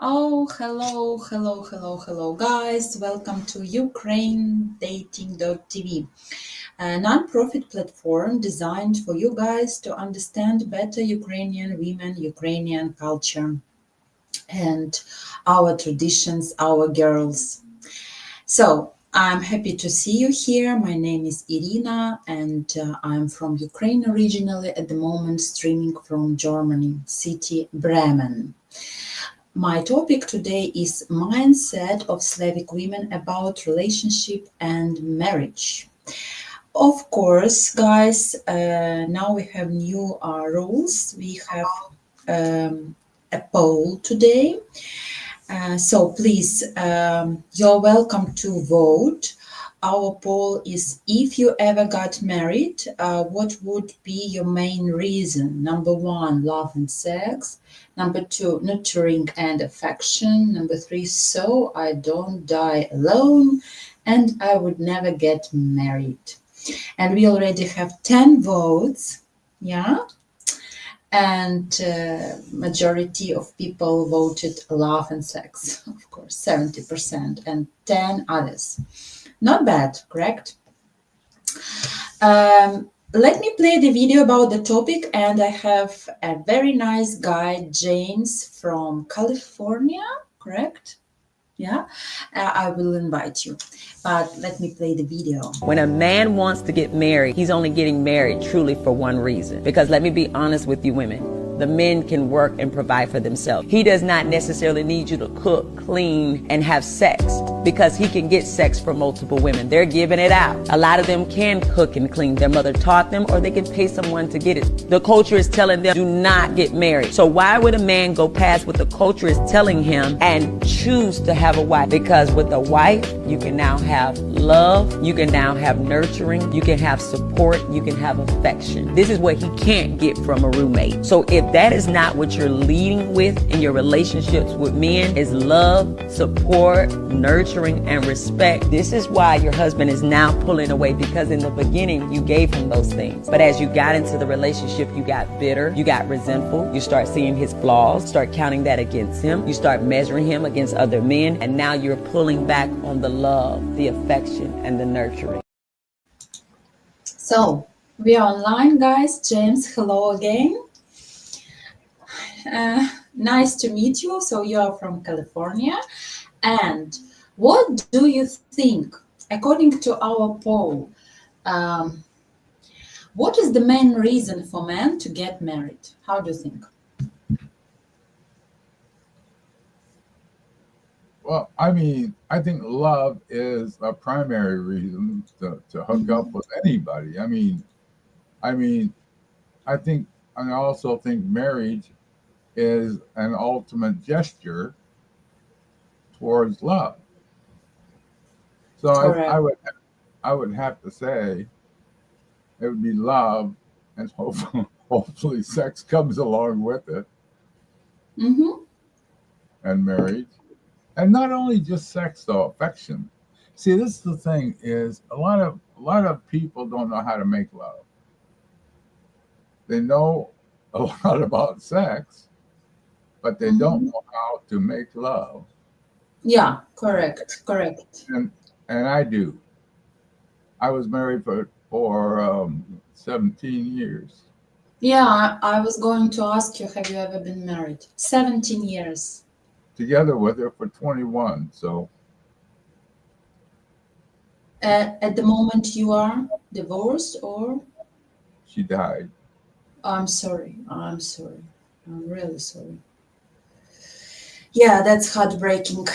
Oh, hello, guys. Welcome to Ukraine Dating.tv, a non-profit platform designed for you guys to understand better Ukrainian women, Ukrainian culture, and our traditions, our girls. So, I'm happy to see you here. My name is Irina, and I'm from Ukraine originally, at the moment streaming from Germany, city Bremen. My topic today is mindset of Slavic women about relationship and marriage. Of course, guys, now we have new rules. We have a poll today. So please, you're welcome to vote. Our poll is: if you ever got married, what would be your main reason? Number one, love and sex. Number two, nurturing and affection. Number three, so I don't die alone. And I would never get married. And we already have 10 votes. Yeah. And majority of people voted love and sex, of course, 70%, and 10 others. Not bad, correct? Let me play the video about the topic, and I have a very nice guy, James from California, correct? Yeah, I will invite you, but let me play the video. When a man wants to get married, he's only getting married truly for one reason. Because let me be honest with you women, the men can work and provide for themselves. He does not necessarily need you to cook, clean, and have sex, because he can get sex from multiple women. They're giving it out. A lot of them can cook and clean. Their mother taught them, or they can pay someone to get it. The culture is telling them, do not get married. So why would a man go past what the culture is telling him and choose to have a wife? Because with a wife, you can now have love, you can now have nurturing, you can have support, you can have affection. This is what he can't get from a roommate. So if that is not what you're leading with in your relationships with men, is love, support, nurturing, and respect, this is why your husband is now pulling away, because in the beginning you gave him those things. But as you got into the relationship, you got bitter, you got resentful, you start seeing his flaws, start counting that against him, you start measuring him against other men, and now you're pulling back on the love, the affection, and the nurturing. So we are online, guys. James, hello again. Nice to meet you. So you are from California. And what do you think, according to our poll, what is the main reason for men to get married? How do you think? Well, I think love is a primary reason to hook up with anybody. I also think marriage is an ultimate gesture towards love. So I would have to say it would be love, and hopefully sex comes along with it, and marriage. And not only just sex though, affection. See, this is the thing: is a lot of people don't know how to make love. They know a lot about sex, but they don't know how to make love. Yeah, correct. And I do. I was married for 17 years. Yeah, I was going to ask you, have you ever been married? 17 years. Together with her for 21. So At the moment you are divorced, or? she died. I'm sorry. I'm really sorry. Yeah, that's heartbreaking.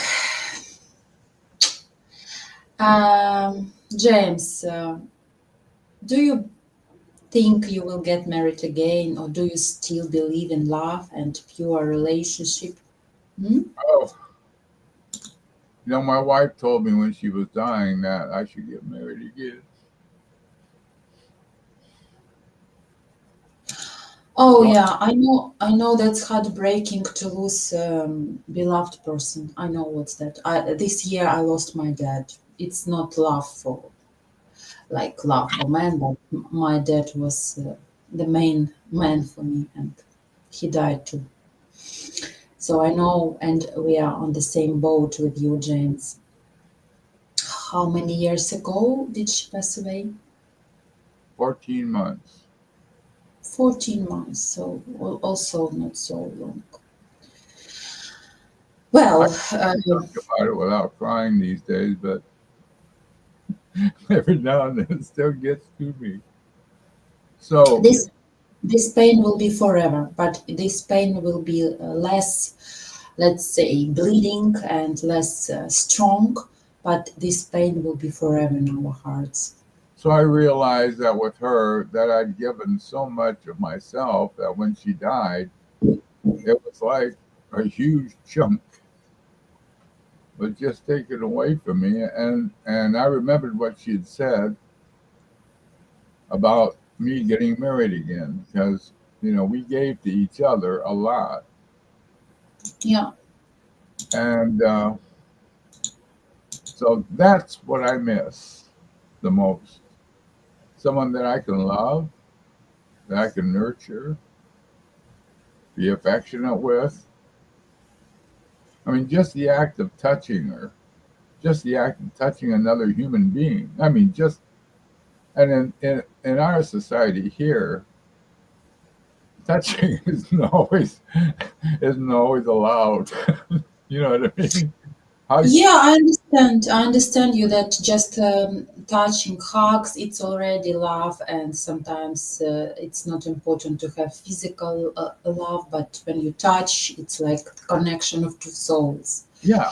James, do you think you will get married again, or do you still believe in love and pure relationship? Oh, my wife told me when she was dying that I should get married again. Oh yeah, I know that's heartbreaking to lose beloved person. I know what's that. This year I lost my dad. It's not love for man, but my dad was the main man for me, and he died too. So I know, and we are on the same boat with you, James. How many years ago did she pass away? 14 months. 14 months, so also not so long. Well, I talk about it without crying these days, but every now and then it still gets to me. So, this pain will be forever, but this pain will be less, let's say, bleeding and less strong, but this pain will be forever in our hearts. so I realized that with her, that I'd given so much of myself that when she died, it was like a huge chunk was just taken away from me. And I remembered what she had said about me getting married again, because we gave to each other a lot. Yeah, And so that's what I miss the most. Someone that I can love, that I can nurture, be affectionate with. I mean, just the act of touching her, just the act of touching another human being. I mean, just, and in our society here, touching isn't always allowed. You know what I mean? How yeah, I understand. I understand you that just touching hugs, it's already love, and sometimes it's not important to have physical love, but when you touch, it's like connection of two souls. Yeah,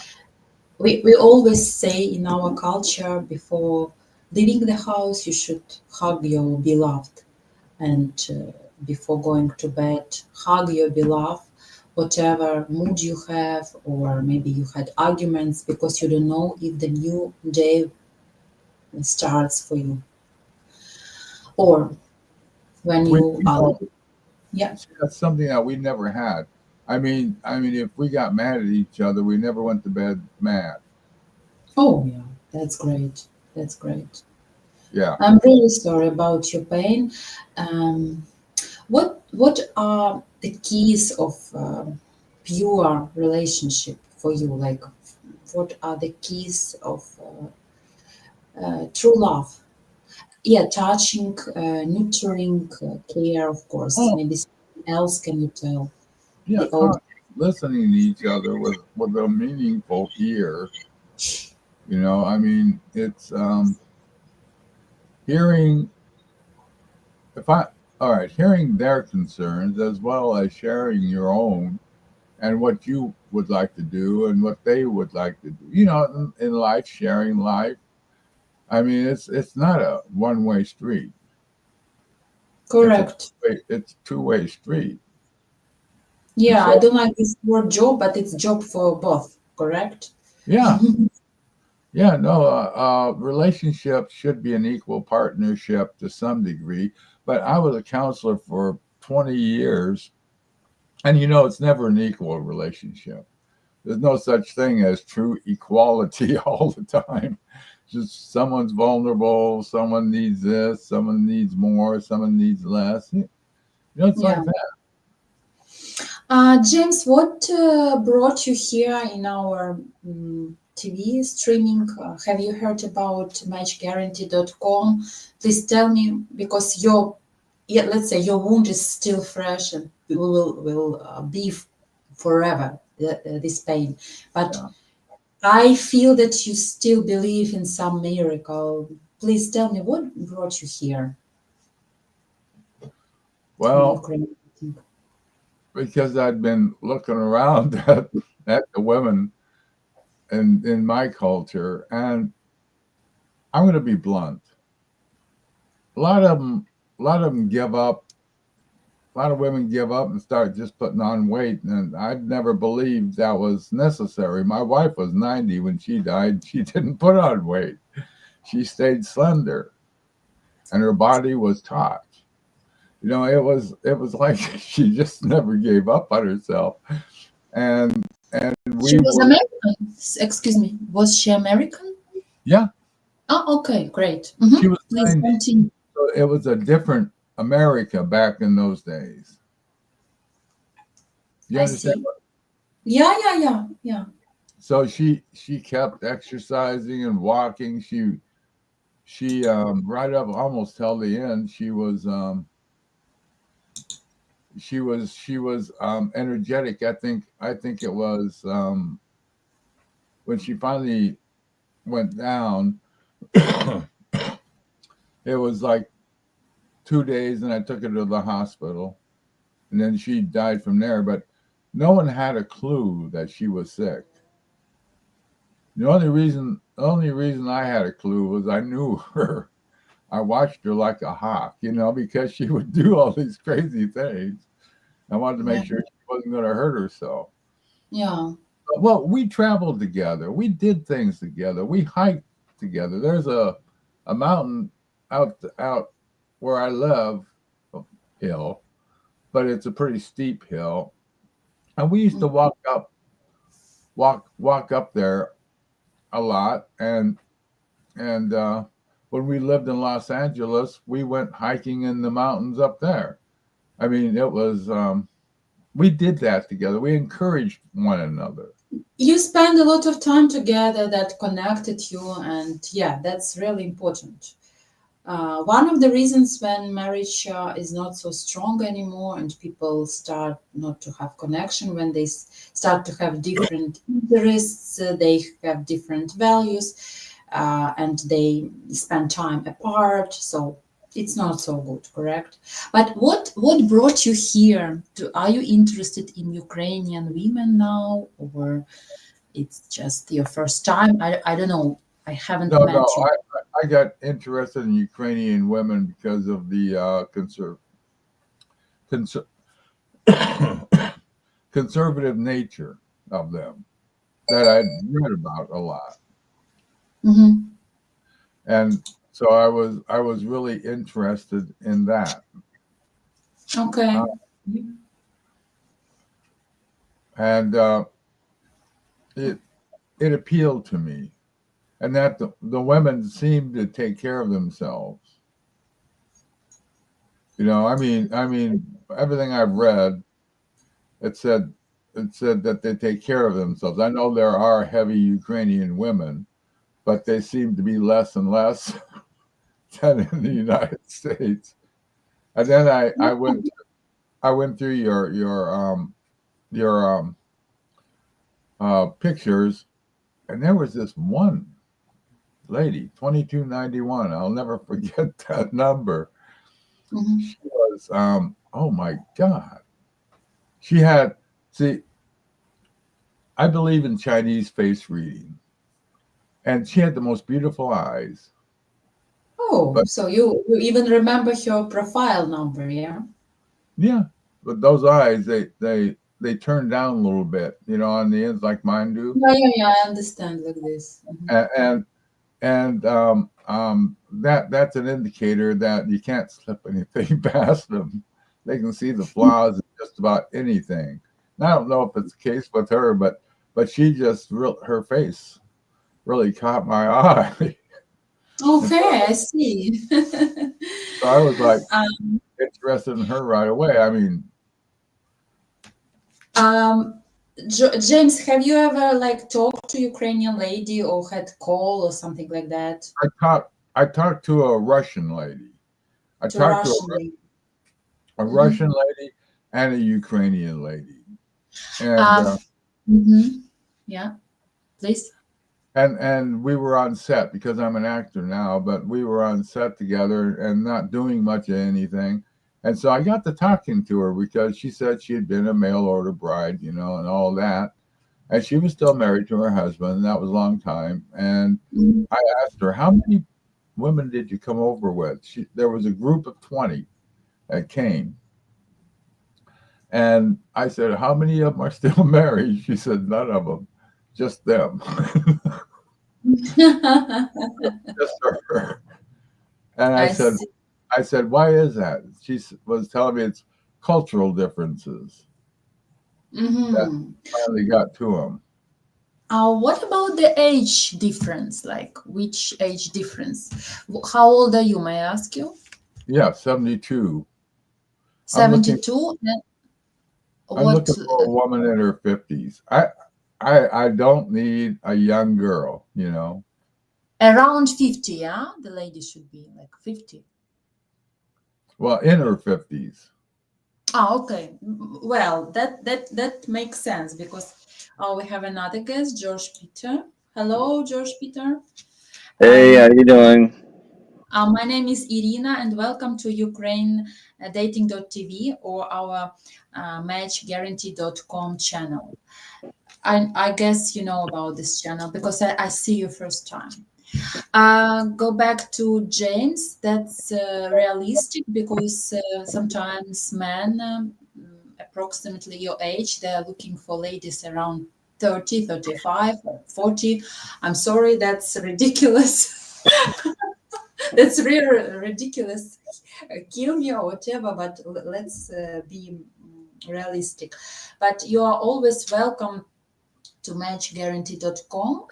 We always say in our culture before leaving the house, you should hug your beloved, and before going to bed, hug your beloved, whatever mood you have, or maybe you had arguments because you don't know if the new day starts for you, or when we you you are, know yeah. see, that's something that we never had. I mean, if we got mad at each other, we never went to bed mad. Oh, yeah, that's great. That's great. Yeah. I'm really sorry about your pain. Um, what are the keys of pure relationship for you? Like, what are the keys of true love? Yeah, touching, nurturing, care, of course. Oh, Maybe something else can you tell yeah. the audience? Listening to each other with a meaningful ear. I mean, it's hearing if I all right, hearing their concerns as well as sharing your own and what you would like to do and what they would like to do. In life, sharing life. I mean, it's not a one-way street. It's a Correct. it's two-way street. And Yeah, I so, don't like this word job, but it's job for both. Correct. yeah, yeah, no, relationships should be an equal partnership to some degree. But I was a counselor for 20 years, and it's never an equal relationship. There's no such thing as true equality all the time. Just someone's vulnerable, someone needs this, someone needs more, someone needs less. It's Yeah. like that. James, what brought you here in our TV streaming? Have you heard about matchguarantee.com? Please tell me, because yeah, let's say your wound is still fresh and will be forever, this pain. But Yeah. I feel that you still believe in some miracle. Please tell me what brought you here in Well, Ukraine. because I'd been looking around at the women in my culture, and I'm going to be blunt. A lot of them, a lot of them give up. A lot of women give up and start just putting on weight, and I've never believed that was necessary. My wife was 90 when she died. She didn't put on weight. She stayed slender, and her body was taut. It was like she just never gave up on herself. And She we was were, American. Excuse me. Was she American? yeah, Oh, okay, great. she was Please 90. continue. So it was a different America back in those days. You I understand? see. Yeah. So she kept exercising and walking. She right up almost till the end. She was energetic. I think it was when she finally went down. It was like 2 days, and I took her to the hospital, and then she died from there. But no one had a clue that she was sick. The only reason I had a clue was I knew her. I watched her like a hawk, because she would do all these crazy things. I wanted to make Yeah. sure she wasn't going to hurt herself. Yeah. Well, we traveled together. We did things together. We hiked together. There's a mountain out where I live, hill, but it's a pretty steep hill, and we used to walk up there a lot. And when we lived in Los Angeles, we went hiking in the mountains up there. I mean, it was we did that together. We encouraged one another. You spend a lot of time together that connected you, and yeah, that's really important. One of the reasons when marriage is not so strong anymore and people start not to have connection, when they start to have different interests, they have different values, and they spend time apart. So it's not so good, correct? But what brought you here? Are you interested in Ukrainian women now, or it's just your first time? I don't know. I haven't No, met you. I got interested in Ukrainian women because of the conser- conservative nature of them that I'd read about a lot, Hmm. and so I was really interested in that, Okay. uh, and it it appealed to me, and that the women seemed to take care of themselves. I mean, everything I've read, it said it said that they take care of themselves. I know there are heavy Ukrainian women, but they seem to be less and less than in the United States. And then I went through your pictures, and there was this one lady, 2291. I'll never forget that number. Hmm. She was oh my God. She had see I believe in Chinese face reading, and she had the most beautiful eyes. Oh, But so you even remember your profile number, yeah? yeah, but those eyes they turn down a little bit, on the ends like mine do. Yeah, I understand like this. Hmm. And that's an indicator that you can't slip anything past them. They can see the flaws in just about anything. And I don't know if it's the case with her, but she just her face really caught my eye. and so, Okay, I see. so I was like um, interested in her right away. I mean, um, James, have you ever like talked to Ukrainian lady or had call or something like that I talked to a Russian lady. I to talked to Russian lady? a Hmm. Russian lady and a Ukrainian lady, and Um, hmm. Yeah, please. and we were on set because I'm an actor now, but we were on set together and not doing much of anything. And so I got to talking to her because she said she had been a mail order bride, and all that. And she was still married to her husband, and that was a long time. And Mhm. I asked her, how many women did you come over with? There was a group of 20 that came. And I said, how many of them are still married? She said, none of them, just them, just her. And I I said, see. why is that? Was telling me it's cultural differences that Hmm. finally got to them. What about the age difference? Like, which age difference? How old are you, may I ask you? Yeah, 72. I'm looking, 72? I'm What looking for a woman in her 50s. I don't need a young girl, you know. around 50, yeah? The lady should be like 50. Well, in her 50s. Okay. Well, that makes sense because we have another guest, George Peter. Hello, George Peter. Hey, how Um, you doing? my name is Irina, and welcome to Ukraine dating.tv or our matchguarantee.com channel. I guess you know about this channel because I see you first time. Go back to James. That's realistic because sometimes men, approximately your age, they're looking for ladies around 30, 35, 40. I'm sorry, that's ridiculous. That's really ridiculous. Kill me or whatever, but let's be realistic. But you are always welcome to matchguarantee.com,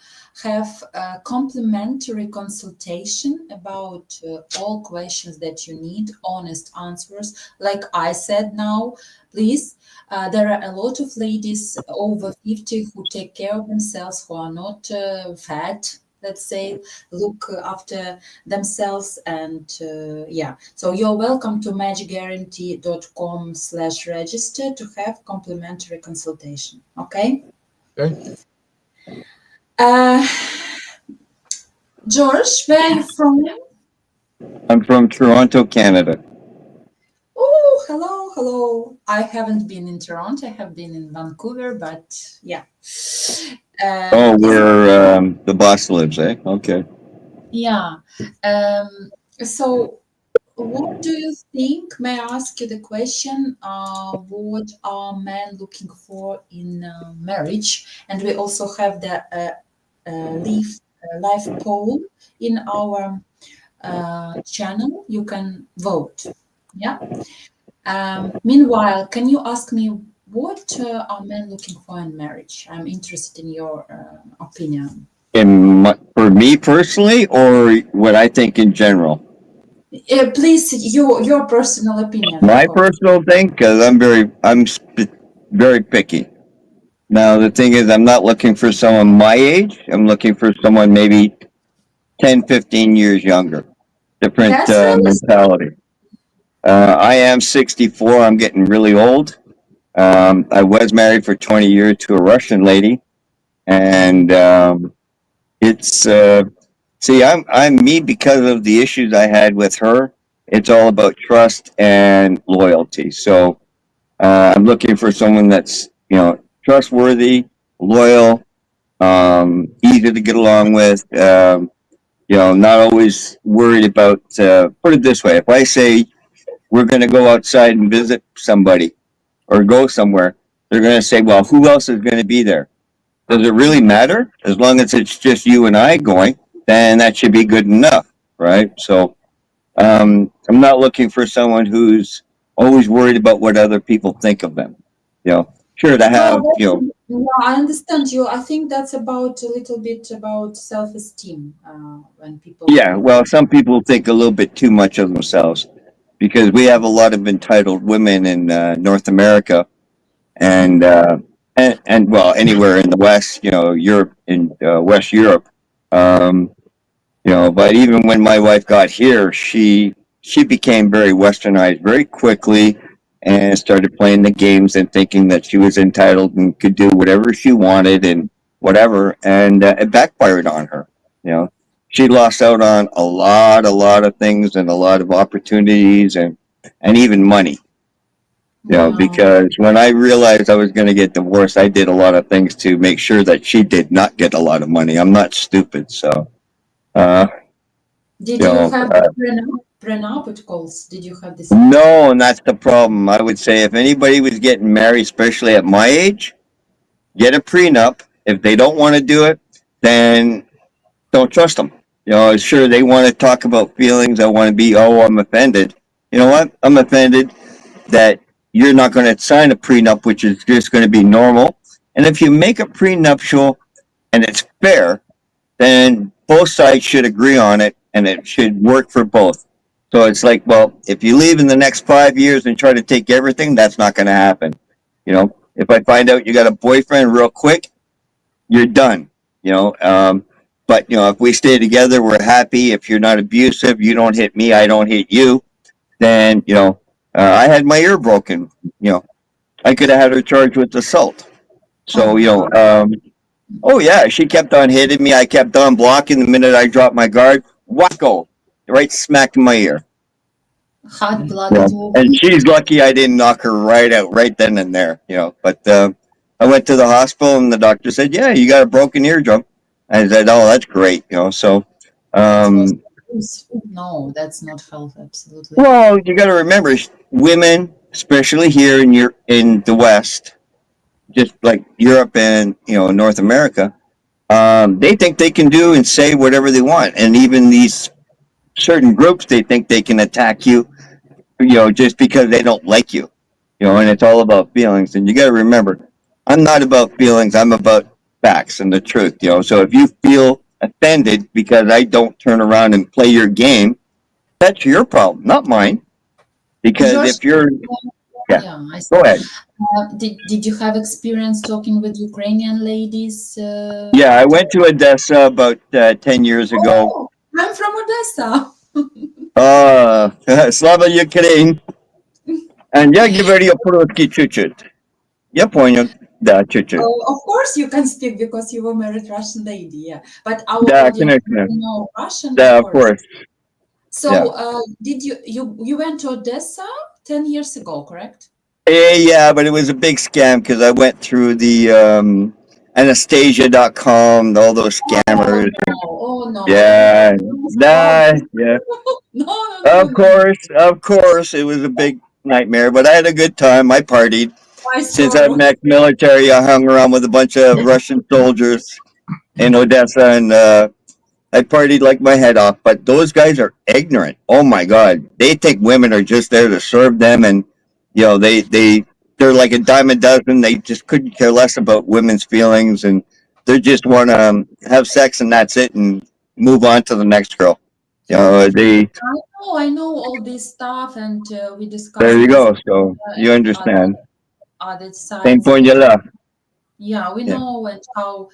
have a complimentary consultation about all questions that you need, honest answers. Like I said now, please, there are a lot of ladies over 50 who take care of themselves, who are not fat, let's say, look after themselves. And yeah, so you're welcome to matchguarantee.com/register to have complimentary consultation. Okay. Thank you. George, where are you from? I'm from Toronto, Canada. Oh, hello, hello. I haven't been in Toronto. I have been in Vancouver, but yeah. Oh, Is where the boss lives, eh? Okay. yeah. So, what do you think? May I ask you the question? What are men looking for in marriage? And we also have the live poll in our channel. You can vote. Yeah. Meanwhile, can you ask me what are men looking for in marriage? I'm interested in your opinion. For me personally, or what I think in general? Please, your personal opinion. My Go. personal thing, because very picky. Now the thing is, I'm not looking for someone my age. I'm looking for someone maybe 10, 15 years younger. Different That's realistic. mentality. I am 64. I'm getting really old. I was married for 20 years to a Russian lady, and it's see, I'm me because of the issues I had with her. It's all about trust and loyalty. So I'm looking for someone that's trustworthy, loyal, easy to get along with. Not always worried about. Put it this way: if I say we're going to go outside and visit somebody or go somewhere, they're going to say, "Well, who else is going to be there?" Does it really matter? As long as it's just you and I going, then that should be good enough, right? So I'm not looking for someone who's always worried about what other people think of them. Sure to Well, have, yeah, I understand you. I think that's about a little bit about self-esteem when yeah. people. Well, some people think a little bit too much of themselves because we have a lot of entitled women in North America and Mhm. well anywhere in the West, Europe in West Europe. Um, but even when my wife got here, she became very westernized very quickly and started playing the games and thinking that she was entitled and could do whatever she wanted and whatever, and it backfired on her. You know, she lost out on a lot of things and a lot of opportunities and even money. Wow. Because when I realized I was going to get divorced, I did a lot of things to make sure that she did not get a lot of money. I'm not stupid, so uh, Did you you know, have the prenup it calls? Did you have this? no, and that's the problem. I would say if anybody was getting married, especially at my age, get a prenup. If they don't want to do it, then don't trust them. Sure, they want to talk about feelings. I want to be, oh, I'm offended. You know what? I'm offended that you're not going to sign a prenup, which is just going to be normal. And if you make a prenuptial and it's fair, then both sides should agree on it and it should work for both. So it's like, well, if you leave in the next 5 years and try to take everything, that's not going to happen. You know, if I find out you got a boyfriend real quick, you're done. You know, but you know, if we stay together, we're happy. If you're not abusive, you don't hit me, I don't hit you. Then you know, I had my ear broken. You know, I could have had her charged with assault. Oh So my you know, God. oh yeah, she kept on hitting me. I kept on blocking. The minute I dropped my guard, wacko, right smack in my ear. You Hot-blooded know, and woman. she's lucky I didn't knock her right out, right then and there. You know, but I went to the hospital and the doctor said, "Yeah, you got a broken eardrum." I said, "Oh, that's great." You know, so It was um, no, that's not health, absolutely. well, you got to remember, women, especially here in the West, just like Europe and you know North America, they think they can do and say whatever they want, and even these certain groups, they think they can attack you, you know, just because they don't like you, you know, and it's all about feelings. And you got to remember, I'm not about feelings. I'm about facts and the truth, you know. So if you feel offended because I don't turn around and play your game, that's your problem, not mine. Because Yours, if you're, yeah, yeah, I see. go ahead. Did you have experience talking with Ukrainian ladies? Yeah, I went to Odessa about 10 years ago. Oh, I'm from Odessa. Slava Ukraine. And я говорю по-русски чуть-чуть. Я понял. Да, чуть-чуть. Oh, of course you can speak because you were married Russian lady, yeah. But our Да, audience конечно. doesn't know Russian, of Да, of course. course. Yeah. So, did you went to Odessa 10 years ago, correct? Yeah, but it was a big scam because I went through the Anastasia.com, all those Oh scammers. no, oh no, don't Yeah, stop. nah, yeah. No, no, no, no, no, no. Of course, it was a big nightmare, but I had a good time. I partied. I Since saw. I'm ex-military, I hung around with a bunch of Russian soldiers in Odessa, and I partied like my head off. But those guys are ignorant. Oh my God, they think women are just there to serve them, and you know they're like a dime a dozen. They just couldn't care less about women's feelings, and they just want to have sex and that's it, and move on to the next girl. You know, they I know all this stuff, and we there discussed you this go. So you and understand. other Same sides point of you left. yeah, we Yeah. know and how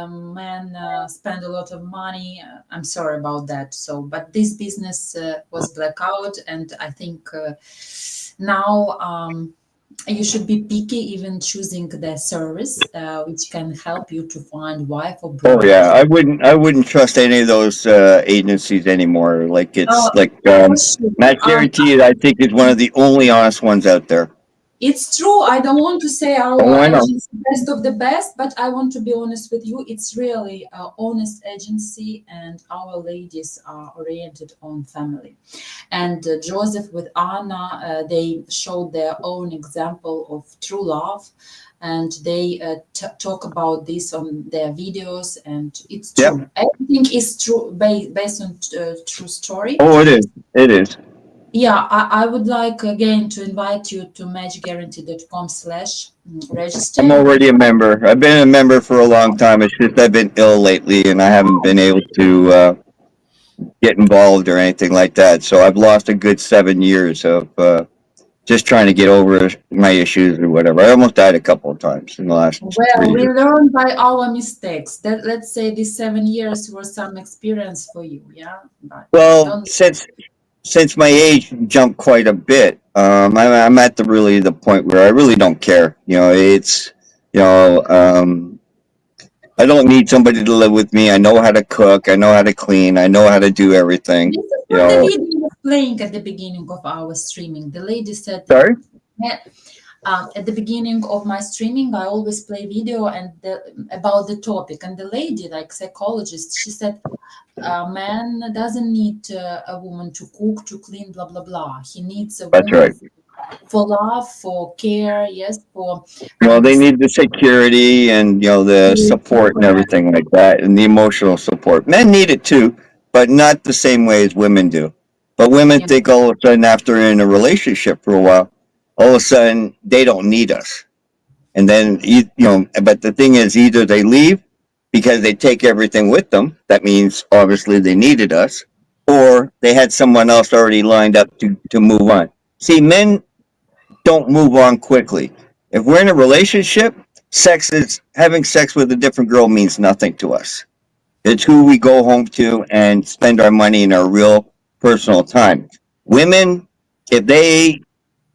men spend a lot of money. I'm sorry about that. So, but this business was blackout, and I think now you should be picky, even choosing the service which can help you to find wife or Oh yeah, bride. I wouldn't trust any of those agencies anymore. Like Uh, it's like for sure. Match Guaranteed. I think is one of the only honest ones out there. It's true. I don't want to say Oh, our I know. agency best of the best, but I want to be honest with you. It's really a honest agency, and our ladies are oriented on family. And Joseph with Anna, they showed their own example of true love, and they talk about this on their videos, and it's Yep. true. Everything is true, based on true story. Oh, it is. It is. Yeah, I would like again to invite you to matchguarantee.com/register. I'm already a member. I've been a member for a long time. It's just I've been ill lately, and I haven't been able to get involved or anything like that. So I've lost a good 7 years of just trying to get over my issues or whatever. I almost died a couple of times in the last Well, 3 we years. learn by our mistakes. That let's say these 7 years were some experience for you, yeah. But Well, don't. since my age jumped quite a bit, I'm at the point where I really don't care. You know, it's you know, I don't need somebody to live with me. I know how to cook. I know how to clean. I know how to do everything. This is You what the know, video was playing at the beginning of our streaming. The lady said, sorry. "Yeah, at the beginning of my streaming, I always play video and about the topic." And the lady, like psychologist, she said, "A man doesn't need a woman to cook, to clean, blah blah blah. He needs a That's woman right. for love, for care, yes, for You know, they understanding." need the security and you know the support and everything like that, and the emotional support. Men need it too, but not the same way as women do. But women Yeah. think all of a sudden after in a relationship for a while, all of a sudden they don't need us. And then you know, but the thing is, either they leave because they take everything with them. That means obviously they needed us, or they had someone else already lined up to move on. See, men don't move on quickly. If we're in a relationship, having sex with a different girl means nothing to us. It's who we go home to and spend our money and our real personal time. Women, if they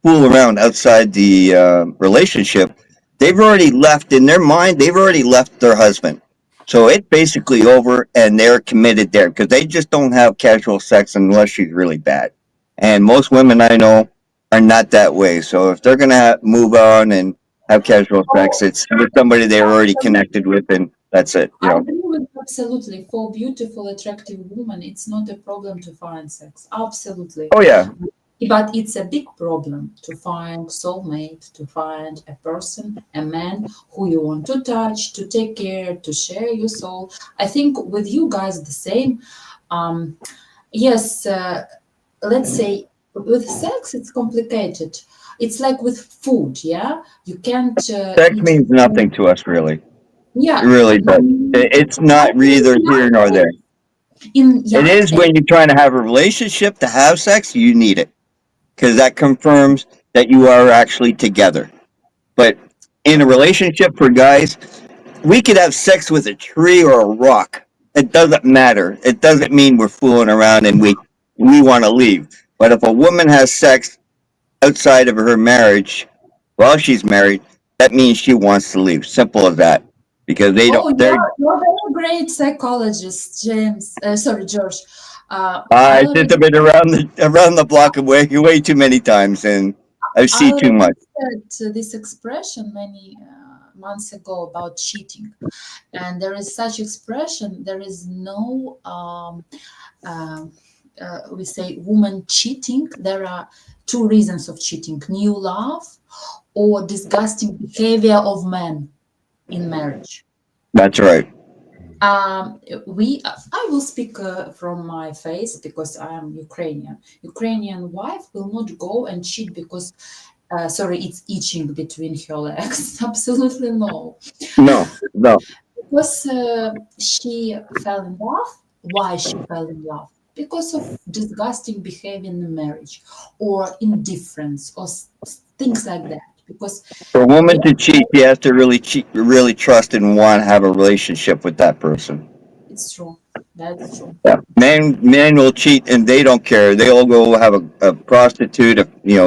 fool around outside the relationship, they've already left in their mind, they've already left their husband. So it's basically over and they're committed there because they just don't have casual sex unless she's really bad. And most women I know are not that way. So if they're going to move on and have casual sex, Oh, it's with somebody they're already connected with and that's it, you I know. agree with you absolutely. For beautiful, attractive women, it's not a problem to find sex. Absolutely. Oh, yeah. But it's a big problem to find soulmate, to find a person, a man who you want to touch, to take care, to share your soul. I think with you guys the same. Um, yes, let's say with sex it's complicated. It's like with food, yeah. You can't Sex eat means food. nothing to us, really. It Yeah, really does. It's I not think either here nor there. in It young is age. when you're trying to have a relationship to have sex, you need it because that confirms that you are actually together. But in a relationship for guys, we could have sex with a tree or a rock. It doesn't matter. It doesn't mean we're fooling around and we want to leave. But if a woman has sex outside of her marriage while she's married, that means she wants to leave. Simple as that. Because they don't. Oh, They're. you're a very great psychologist, James. Sorry, George. I I just already have been around the block way too many times, and I I see too already much. said this expression many months ago about cheating, and there is such expression. There is no um, we say woman cheating. There are two reasons of cheating: new love or disgusting behavior of men in marriage. That's right. I will speak from my face because I am Ukrainian. Ukrainian wife will not go and cheat because, sorry, it's itching between her legs. Absolutely no. No, no. Because she fell in love. Why she fell in love? Because of disgusting behavior in the marriage or indifference or things like that. Because, For a woman yeah, to cheat, she has to really trust and want to have a relationship with that person. it's true. That's true. Yeah, men will cheat and they don't care. They'll go have a prostitute,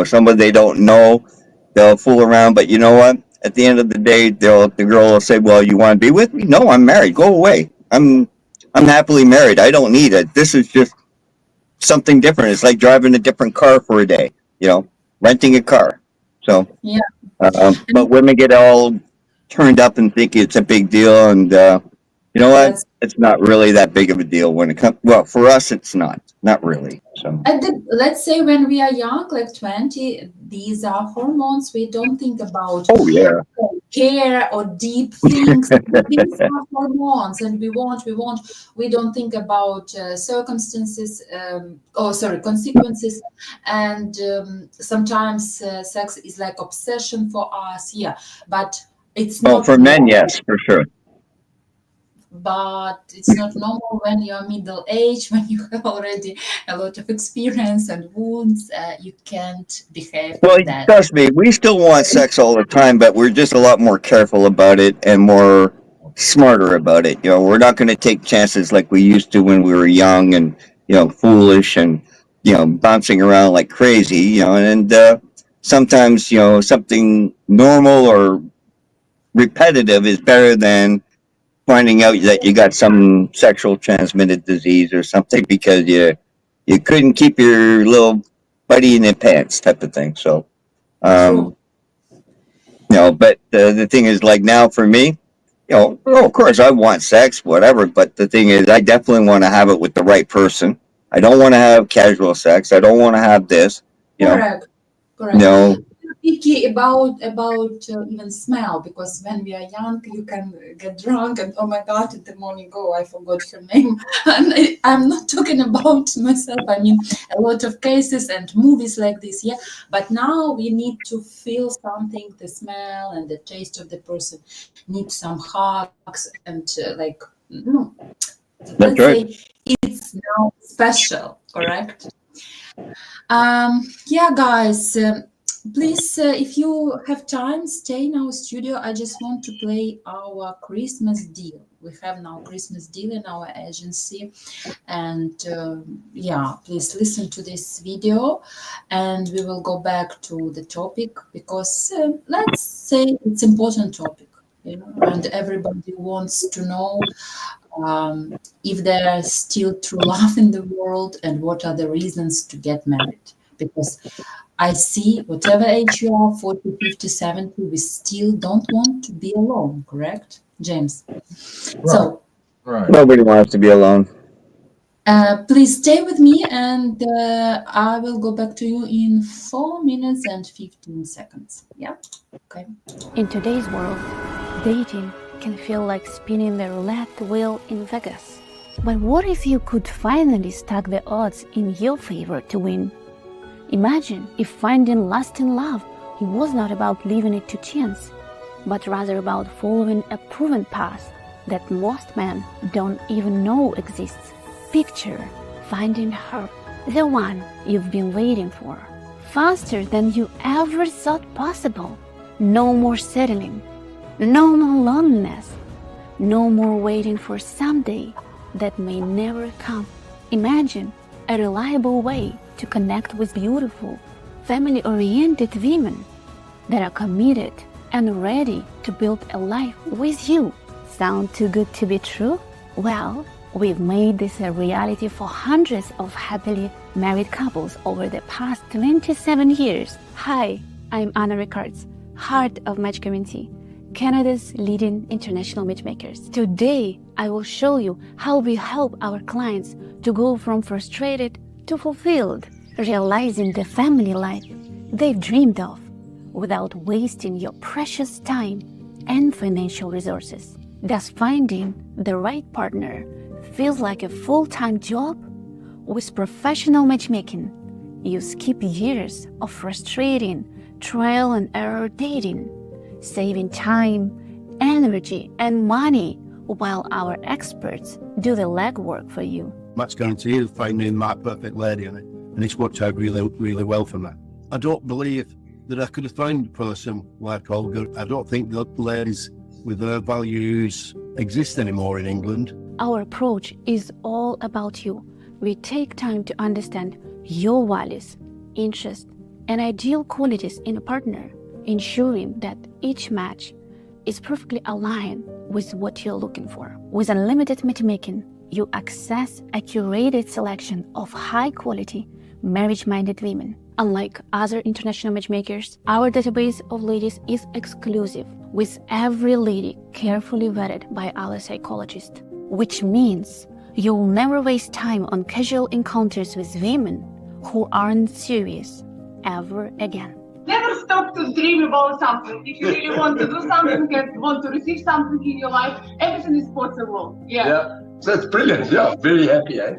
somebody they don't know. They'll fool around, but you know what? At the end of the day, the girl will say, "Well, you want to be with me? No, I'm married. Go away. I'm happily married. I don't need it. This is just something different. It's like driving a different car for a day. Renting a car. So, Yeah. but And women get all turned up and think it's a big deal, and you know what? that's It's not really that big of a deal when it comes. Well, for us, it's not really. So, let's say when we are young, like 20, these are hormones. We don't think about oh yeah, care or deep things. These are hormones, and we want. We don't think about circumstances, or sorry, consequences. And sometimes sex is like obsession for us. Yeah, but it's oh, not for men, normal. yes, for sure. But it's not normal when you're middle age, when you have already a lot of experience and wounds. You can't behave Well, like that. trust me, we still want sex all the time, but we're just a lot more careful about it and more smarter about it. We're not going to take chances like we used to when we were young and foolish and bouncing around like crazy. And sometimes something normal or repetitive is better than finding out that you got some sexual transmitted disease or something because you couldn't keep your little buddy in the pants type of thing. So, True. um, but the thing is, like now for me, of course I want sex, whatever. But the thing is, I definitely want to have it with the right person. I don't want to have casual sex. I don't want to have this. You know, Correct. you Correct. know. Picky about even smell, because when we are young you can get drunk and oh my god, in the morning, oh, I forgot her name. And I'm not talking about myself, I mean a lot of cases and movies like this, yeah. But now we need to feel something, the smell and the taste of the person, need some hugs and like, no, That's let's right. say it's now special, correct? Yeah, guys. Please, if you have time, stay in our studio. I just want to play our Christmas deal. We have now Christmas deal in our agency. And yeah, please listen to this video and we will go back to the topic because let's say it's important topic, you know, and everybody wants to know if there's still true love in the world and what are the reasons to get married. Because I see whatever age you are, 40, 50, 70, we still don't want to be alone, correct, James? Right. So, right. Nobody wants to be alone. please stay with me and I will go back to you in 4 minutes and 15 seconds. Yeah? Okay. In today's world, dating can feel like spinning the roulette wheel in Vegas. But what if you could finally stack the odds in your favor to win? Imagine if finding lasting love was not about leaving it to chance, but rather about following a proven path that most men don't even know exists. Picture finding her, the one you've been waiting for, faster than you ever thought possible. No more settling, no more loneliness, no more waiting for someday that may never come. Imagine a reliable way to connect with beautiful, family-oriented women that are committed and ready to build a life with you. Sound too good to be true? Well, we've made this a reality for hundreds of happily married couples over the past 27 years. Hi, I'm Anna Ricards, heart of Matchmaking, Canada's leading international matchmakers. Today, I will show you how we help our clients to go from frustrated to fulfilled, realizing the family life they've dreamed of without wasting your precious time and financial resources. Does finding the right partner feels like a full-time job? With professional matchmaking, you skip years of frustrating trial and error dating, saving time, energy, and money while our experts do the legwork for you. Match Guarantee is finding my perfect lady, and it's worked out really, really well for me. I don't believe that I could have found a person like Olga. I don't think that ladies with their values exist anymore in England. Our approach is all about you. We take time to understand your values, interests, and ideal qualities in a partner, ensuring that each match is perfectly aligned with what you're looking for. With unlimited matchmaking, you access a curated selection of high-quality, marriage-minded women. Unlike other international matchmakers, our database of ladies is exclusive, with every lady carefully vetted by our psychologist, which means you'll never waste time on casual encounters with women who aren't serious ever again. Never stop to dream about something. If you really want to do something and want to receive something in your life, everything is possible. Yeah. That's brilliant. Yeah, very happy, eh?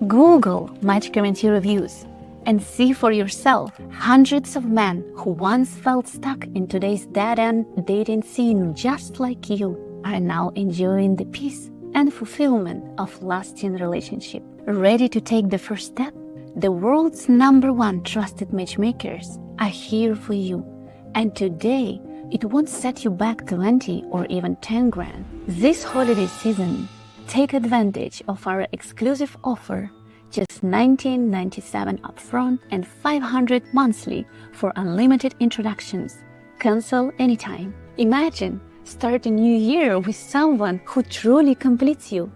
Google Match Guarantee reviews and see for yourself hundreds of men who once felt stuck in today's dead-end dating scene just like you are now enjoying the peace and fulfillment of lasting relationship. Ready to take the first step? The world's #1 trusted matchmakers are here for you. And today, it won't set you back 20 or even 10 grand. This holiday season, take advantage of our exclusive offer, just $19.97 upfront and $500 monthly for unlimited introductions. Cancel anytime. Imagine start a new year with someone who truly completes you.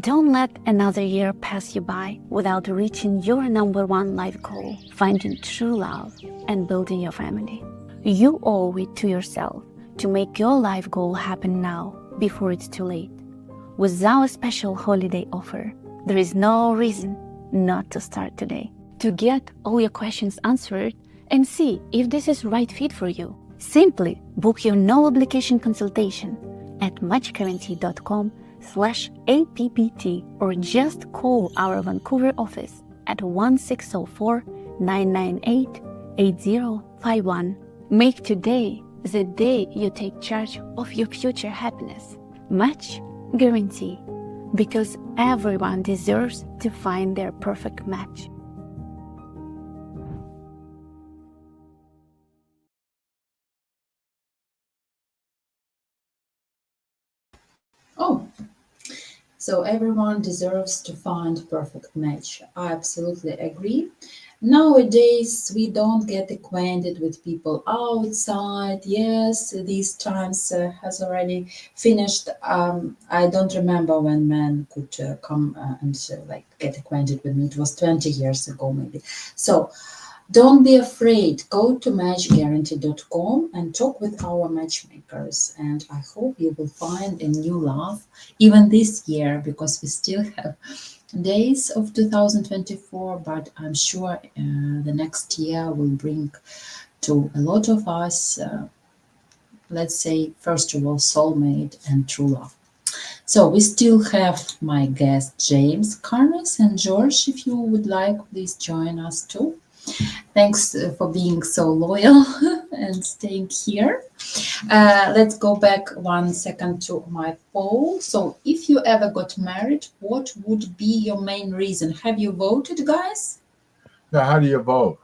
Don't let another year pass you by without reaching your #1 life goal, finding true love and building your family. You owe it to yourself to make your life goal happen now before it's too late. With our special holiday offer, there is no reason not to start today. To get all your questions answered and see if this is right fit for you, simply book your no-obligation consultation at matchguarantee.com/APPT or just call our Vancouver office at 1604-998-8051. Make today the day you take charge of your future happiness. Match Guarantee, because everyone deserves to find their perfect match. So everyone deserves to find perfect match. I absolutely agree. Nowadays, we don't get acquainted with people outside. Yes, these times has already finished. I don't remember when men could come and like get acquainted with me. It was 20 years ago, maybe. So don't be afraid. Go to matchguarantee.com and talk with our matchmakers. And I hope you will find a new love even this year, because we still have days of 2024, but I'm sure the next year will bring to a lot of us, let's say, first of all, soulmate and true love. So we still have my guest James, Carnes, and George. If you would like, please join us too. Thanks for being so loyal and staying here. Let's go back 1 second to my poll. So if you ever got married, what would be your main reason? Have you voted, guys? Now, how do you vote?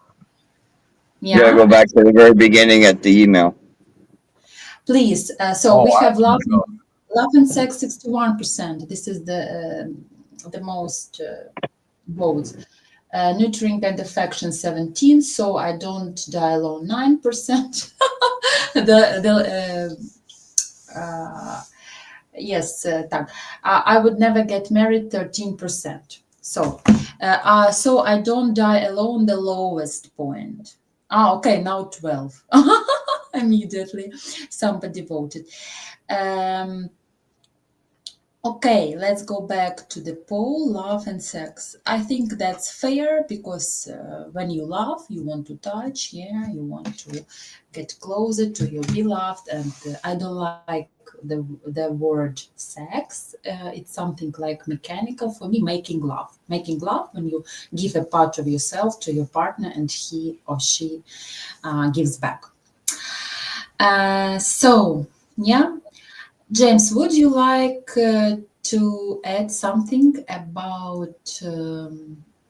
You gotta go back to the very beginning at the email. Please. So we have love and sex 61%. This is the most votes. Nurturing and affection 17%. So I don't die alone 9%. Yes, I would never get married 13%. So I don't die alone, the lowest point. Okay, now 12. Immediately somebody voted. Okay, let's go back to the poll, love and sex. I think that's fair, because when you love, you want to touch, yeah, you want to get closer to your beloved, and I don't like the word sex. It's something like mechanical for me. Making love when you give a part of yourself to your partner and he or she gives back. So yeah, James, would you like to add something about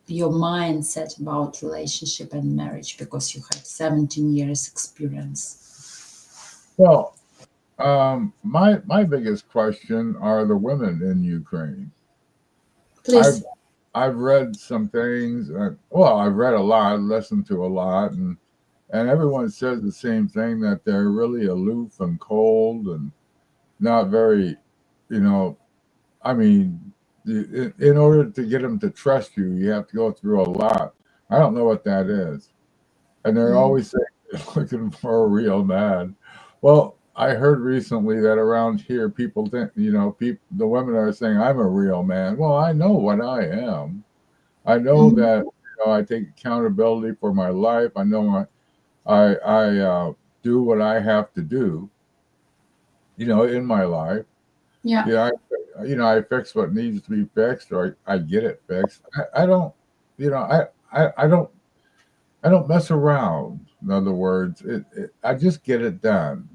your mindset about relationship and marriage, because you had 17 years experience? Well, my biggest question are the women in Ukraine. Please. I've read some things. I've read a lot, listened to a lot, and everyone says the same thing, that they're really aloof and cold and not very, I mean, in order to get them to trust you, you have to go through a lot. I don't know what that is. And they're always saying they're looking for a real man. Well, I heard recently that around here, people think, the women are saying, I'm a real man. Well, I know what I am. I know that, I take accountability for my life. I know I do what I have to do, in my life. Yeah. I fix what needs to be fixed, or I get it fixed. I don't, I don't mess around. In other words, I just get it done.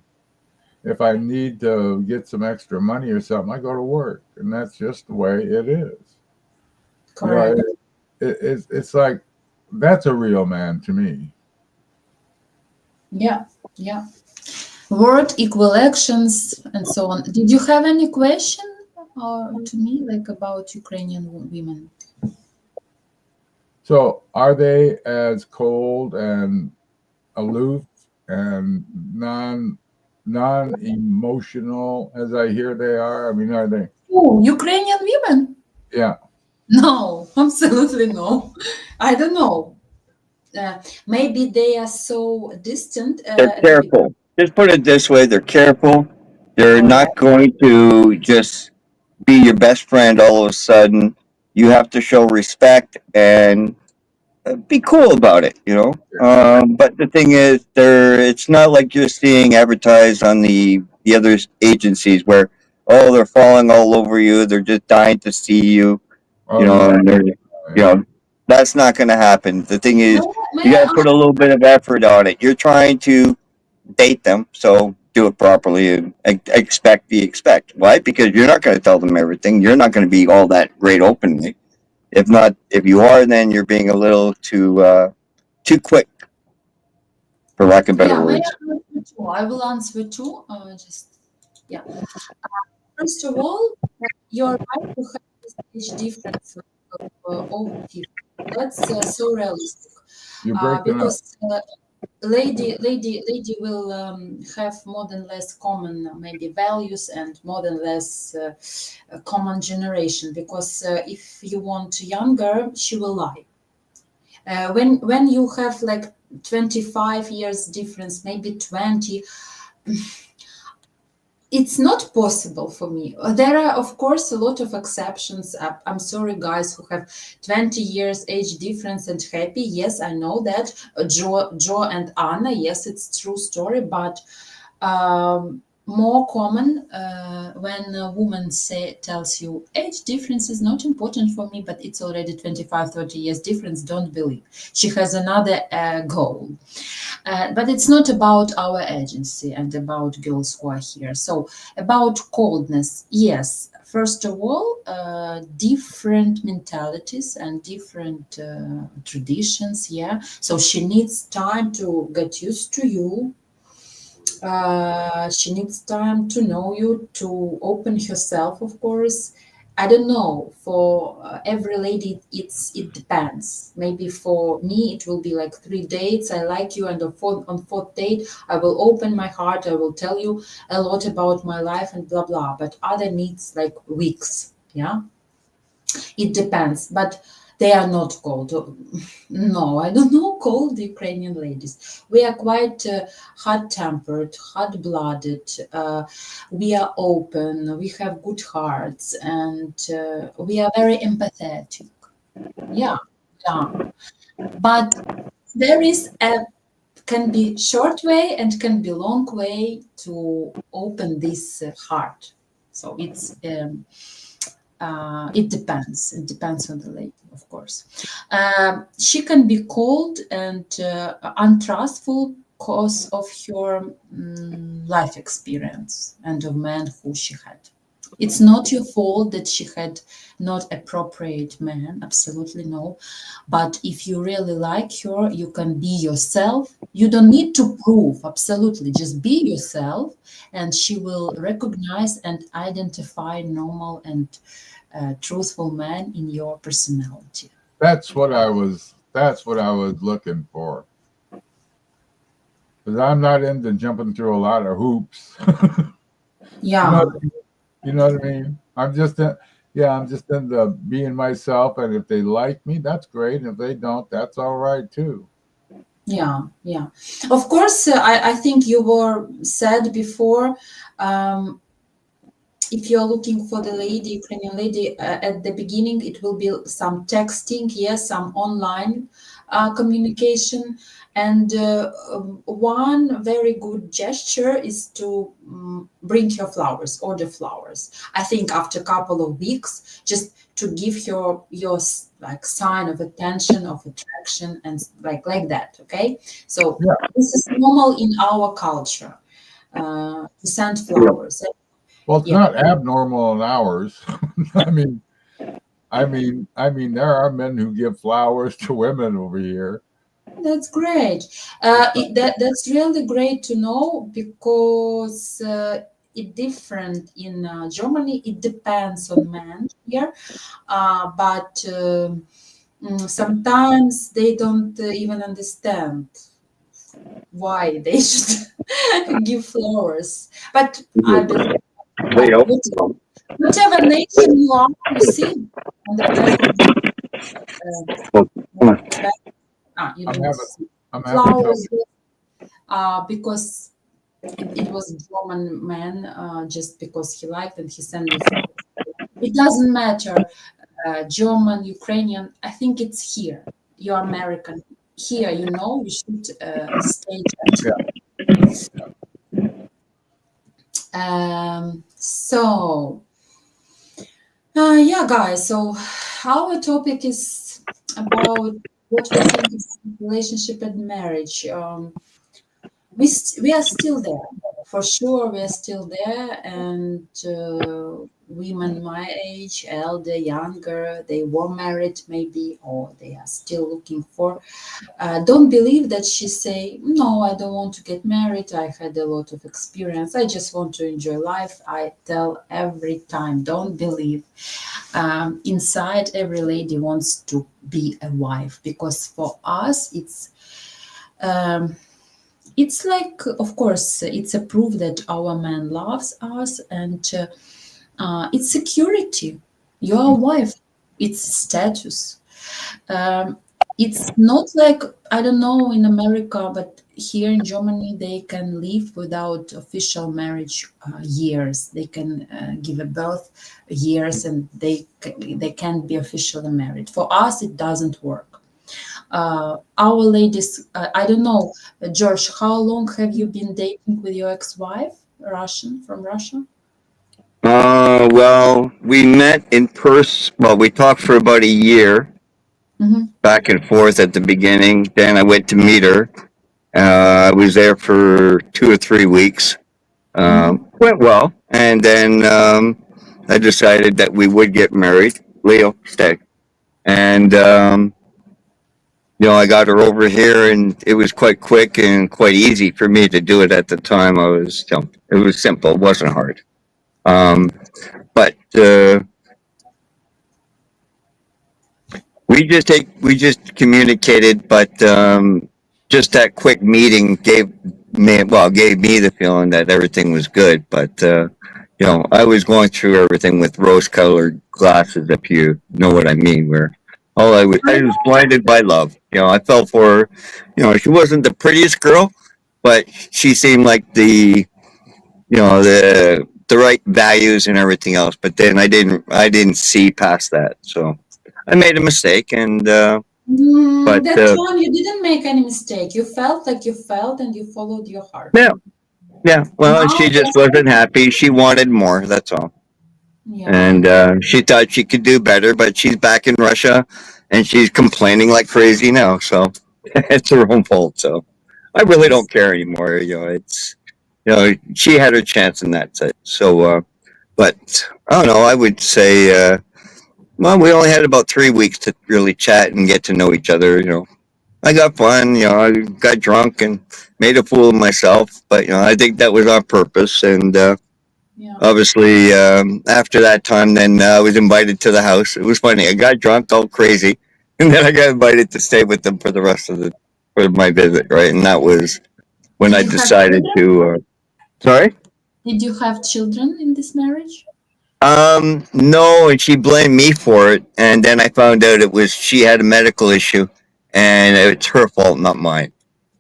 If I need to get some extra money or something, I go to work, and that's just the way it is. Correct. It's like, that's a real man to me. Yeah. Word equal actions and so on. Did you have any question to me, like about Ukrainian women? So are they as cold and aloof and non-emotional as I hear they are? I mean, are they? Oh, Ukrainian women? Yeah. No, absolutely no. I don't know. Maybe they are so distant. They're careful. Just put it this way: they're careful. They're not going to just be your best friend all of a sudden. You have to show respect and be cool about it, But the thing is, it's not like you're seeing advertised on the other agencies where, they're falling all over you. They're just dying to see you, and they're, that's not going to happen. The thing is, you got to put a little bit of effort on it. You're trying to date them, so do it properly and expect the expect. Why? Because you're not going to tell them everything. You're not going to be all that great openly. If you are, then you're being a little too quick, for lack of better words. I will answer too. First of all, you're right to have age difference of 50. That's so realistic. You're breaking up. Because lady will have more than less common maybe values and more than less common generation, because if you want younger, she will lie. When you have like 25 years difference, maybe 20, it's not possible for me. There are, of course, a lot of exceptions. I'm sorry, guys, who have 20 years age difference and happy. Yes, I know that. Joe and Anna, yes, it's true story, but more common when a woman tells you age difference is not important for me, but it's already 25-30 years difference. Don't believe. She has another goal. But it's not about our agency and about girls who are here. So about coldness, yes. First of all, different mentalities and different traditions, yeah. So she needs time to get used to you. She needs time to know you, to open herself, of course. I don't know, for every lady it depends. Maybe for me it will be like 3 dates, I like you, and on fourth date I will open my heart, I will tell you a lot about my life and blah blah. But other needs like weeks, yeah. It depends, but they are not cold. No, I don't know cold Ukrainian ladies. We are quite hot-tempered, hot-blooded. We are open. We have good hearts, and we are very empathetic. Yeah, yeah. But there is can be short way and can be long way to open this heart. So it's. It depends. It depends on the lady, of course. She can be cold and untrustful because of her life experience and of man who she had. It's not your fault that she had not appropriate man, absolutely no. But if you really like her, you can be yourself. You don't need to prove, absolutely. Just be yourself, and she will recognize and identify normal and truthful man in your personality. That's what I was looking for. Because I'm not into jumping through a lot of hoops. Yeah. You know what I mean? I'm just into being myself, and if they like me, that's great. And if they don't, that's all right too. Yeah, yeah. Of course, I think you were said before, if you're looking for the lady, Ukrainian lady, at the beginning, it will be some texting, yes, some online communication. And one very good gesture is to bring her flowers, order flowers. I think after a couple of weeks, just to give her your like sign of attention, of attraction, and like that. Okay, so Yeah. this is normal in our culture to send flowers. Well, it's Yeah. not abnormal in ours. I mean, there are men who give flowers to women over here. That's great. That's really great to know, because it different in Germany. It depends on men here, but sometimes they don't even understand why they should give flowers. But I believe whatever nation you are, you see on the flowers, because it was a German man, just because he liked and he sent me flowers. It doesn't matter, German, Ukrainian. I think it's here. You're American. Here, you should stay gentle. So, yeah, guys. So, our topic is about what we think is relationship and marriage. We are still there, for sure. We are still there, and women my age, elder, younger, they were married maybe, or they are still looking for. Don't believe that she say, no, I don't want to get married. I had a lot of experience. I just want to enjoy life. I tell every time, don't believe. Inside, every lady wants to be a wife, because for us it's like, of course, it's a proof that our man loves us, and it's security. You're a wife. It's status. Um, it's not like, I don't know in America, but here in Germany they can live without official marriage years. They can give a birth years, and they can't be officially married. For us, it doesn't work. Our ladies, I don't know, George, how long have you been dating with your ex-wife, Russian from Russia? Well, we met in person. Well, we talked for about a year, Mm-hmm. back and forth at the beginning. Then I went to meet her. I was there for 2 or 3 weeks. Went well, and then I decided that we would get married. Leo, stay. And I got her over here, and it was quite quick and quite easy for me to do it at the time. It was simple. It wasn't hard. But we just communicated, but just that quick meeting gave me the feeling that everything was good. But I was going through everything with rose-colored glasses, if you know what I mean. Where I was blinded by love. I fell for her. She wasn't the prettiest girl, but she seemed like the right values and everything else. But then I didn't see past that, so I made a mistake. And but That time you didn't make any mistake. You felt like you felt, and you followed your heart. yeah, yeah. Well, Now, she just wasn't happy. She wanted more. That's all. yeah, And she thought she could do better, but she's back in Russia, and she's complaining like crazy now. So it's her own fault. So I really don't care anymore. She had her chance in that set. So, but I don't know. I would say, well, we only had about 3 weeks to really chat and get to know each other. I got fun. I got drunk and made a fool of myself. But I think that was on purpose. And yeah. obviously, after that time, then I was invited to the house. It was funny. I got drunk, all crazy, and then I got invited to stay with them for the rest of for my visit. Right, and that was when Did I you have decided children? to. Sorry. Did you have children in this marriage? No, and she blamed me for it, and then I found out she had a medical issue, and it's her fault, not mine.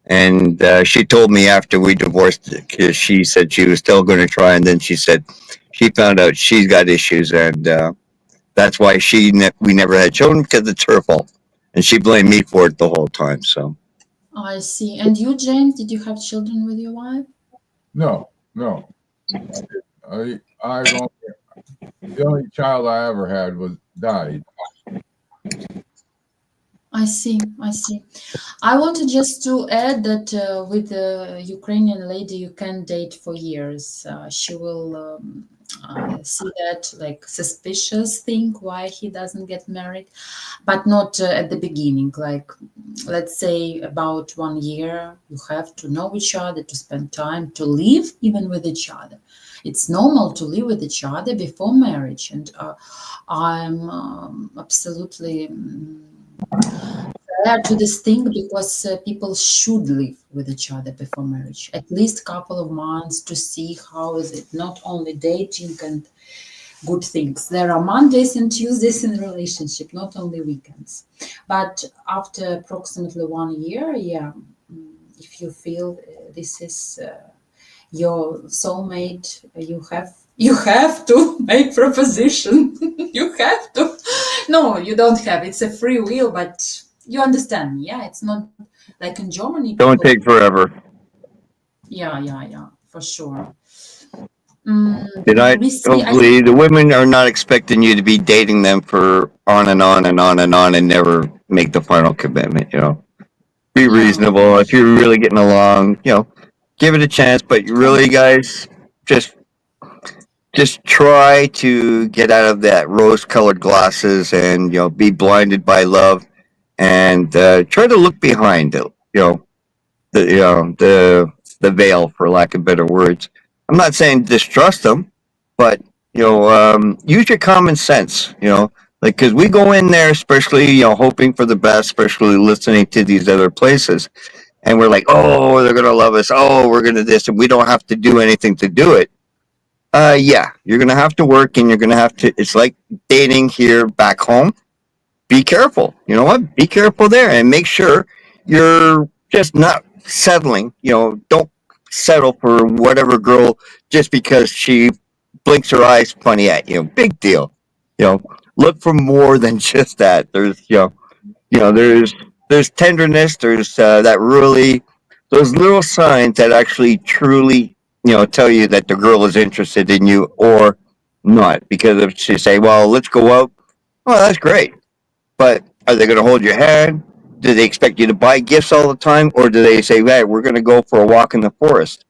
And she told me after we divorced, because she said she was still going to try, and then she said she found out she's got issues, and that's why we never had children, because it's her fault, and she blamed me for it the whole time. So I see. And you, James, did you have children with your wife? No. The only child I ever had died. I see. I wanted just to add that with the Ukrainian lady, you can date for years. She will see that like suspicious thing why he doesn't get married, but not at the beginning. Like, let's say about 1 year, you have to know each other, to spend time, to live even with each other. It's normal to live with each other before marriage, and I'm absolutely to this thing, because people should live with each other before marriage, at least couple of months, to see how is it, not only dating and good things. There are Mondays and Tuesdays in a relationship, not only weekends. But after approximately 1 year, yeah, if you feel this is your soulmate, you have to make proposition. You have to. No, you don't have. It's a free will, but you understand. Yeah, it's not like in Germany. don't take forever. Yeah, for sure. Hopefully the women are not expecting you to be dating them for on and on and on and on and never make the final commitment. Be reasonable. If you're really getting along, give it a chance. But you really, guys, just try to get out of that rose-colored glasses and be blinded by love, and try to look behind it. The veil, for lack of better words. I'm not saying distrust them, but use your common sense. Like, because we go in there, especially hoping for the best, especially listening to these other places, and we're like, oh, they're gonna love us. Oh, we're gonna this, and we don't have to do anything to do it. Yeah, you're gonna have to work, and you're gonna have to. It's like dating here back home. Be careful. You know what? Be careful there, and make sure you're just not settling. Don't settle for whatever girl just because she blinks her eyes funny at you. Big deal. Look for more than just that. There's tenderness. There's that really those little signs that actually truly tell you that the girl is interested in you or not. Because if she say, "Well, let's go out," well, that's great. But are they going to hold your hand? Do they expect you to buy gifts all the time, or do they say, "Hey, we're going to go for a walk in the forest"?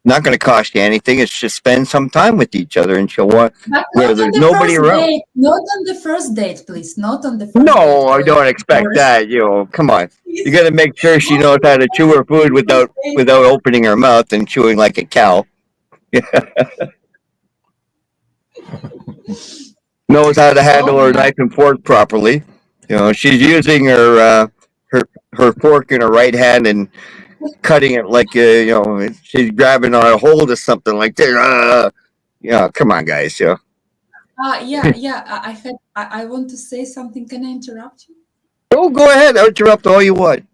Not going to cost you anything. It's just spend some time with each other and show what where there's nobody around. Date. Not on the first date, please. Not on the first date. No, I don't expect that. Come on. You got to make sure she knows how to chew her food without opening her mouth and chewing like a cow. Knows how to handle her knife and fork properly. She's using her fork in her right hand and cutting it like she's grabbing on a hold of something like this. Come on, guys. Yeah. I want to say something. Can I interrupt you? Oh, go ahead. I'll interrupt all you want.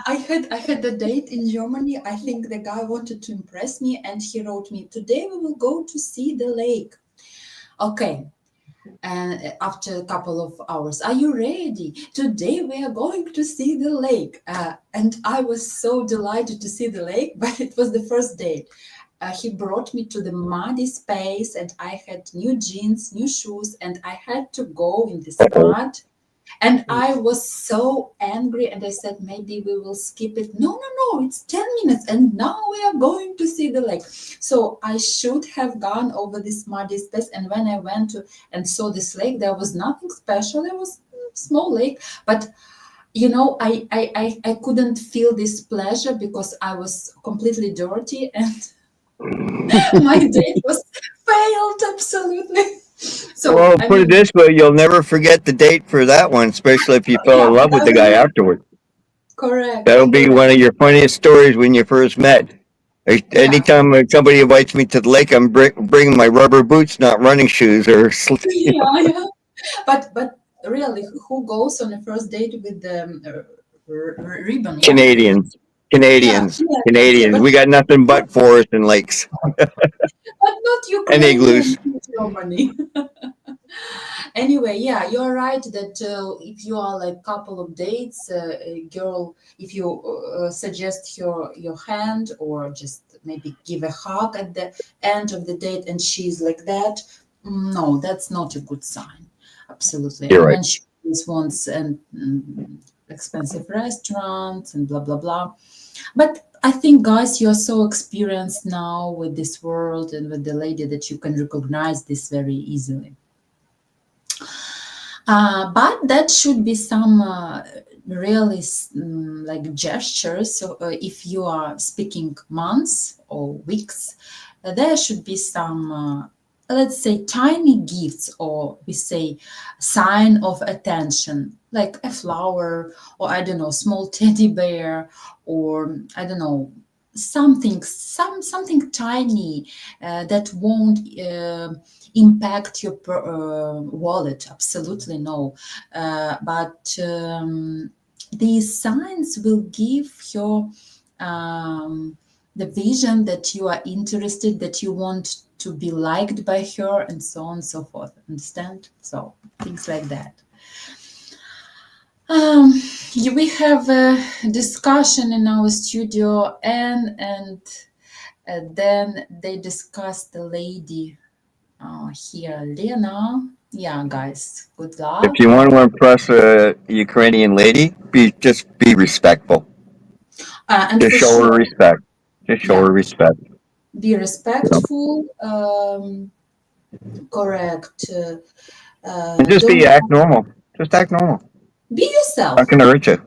I had a date in Germany. I think the guy wanted to impress me, and he wrote me, "Today we will go to see the lake." Okay. And after a couple of hours, "Are you ready? Today we are going to see the lake." And I was so delighted to see the lake, but it was the first date. He brought me to the muddy space, and I had new jeans, new shoes, and I had to go in this mud. And I was so angry, and I said, "Maybe we will skip it." No, it's 10 minutes, and now we are going to see the lake. So I should have gone over this muddy space, and when I went to and saw this lake, there was nothing special. There was a small lake, but I couldn't feel this pleasure because I was completely dirty, and my date was failed absolutely. So, well, put it this way, you'll never forget the date for that one, especially if you fell in love with the guy afterward. Correct. That'll be one of your funniest stories when you first met. Anytime somebody invites me to the lake, I'm bringing my rubber boots, not running shoes. Yeah. But really, who goes on a first date with the ribbon? Canadians. We got nothing but forest and lakes. But not Ukraine. And igloos. Germany. Anyway, yeah, you're right that if you are like couple of dates, a girl, if you suggest your hand or just maybe give a hug at the end of the date and she's like that, no, that's not a good sign. Absolutely. You're right. When she wants an expensive restaurants and blah blah blah. But I think, guys, you're so experienced now with this world and with the lady that you can recognize this very easily. But that should be some really like gestures. So if you are speaking months or weeks, there should be some, let's say, tiny gifts, or we say sign of attention, like a flower, or I don't know, small teddy bear, or I don't know, something tiny that won't impact your wallet. Absolutely no. But these signs will give your the vision that you are interested, that you want to be liked by her, and so on and so forth. Understand? So things like that. We have a discussion in our studio, and then they discuss the lady here, Lena. Yeah, guys, good luck. If you want to impress a Ukrainian lady, just be respectful. And just show her respect. Just show her respect. Be respectful. Correct. And just act normal. Just act normal. Be yourself. Not gonna hurt you.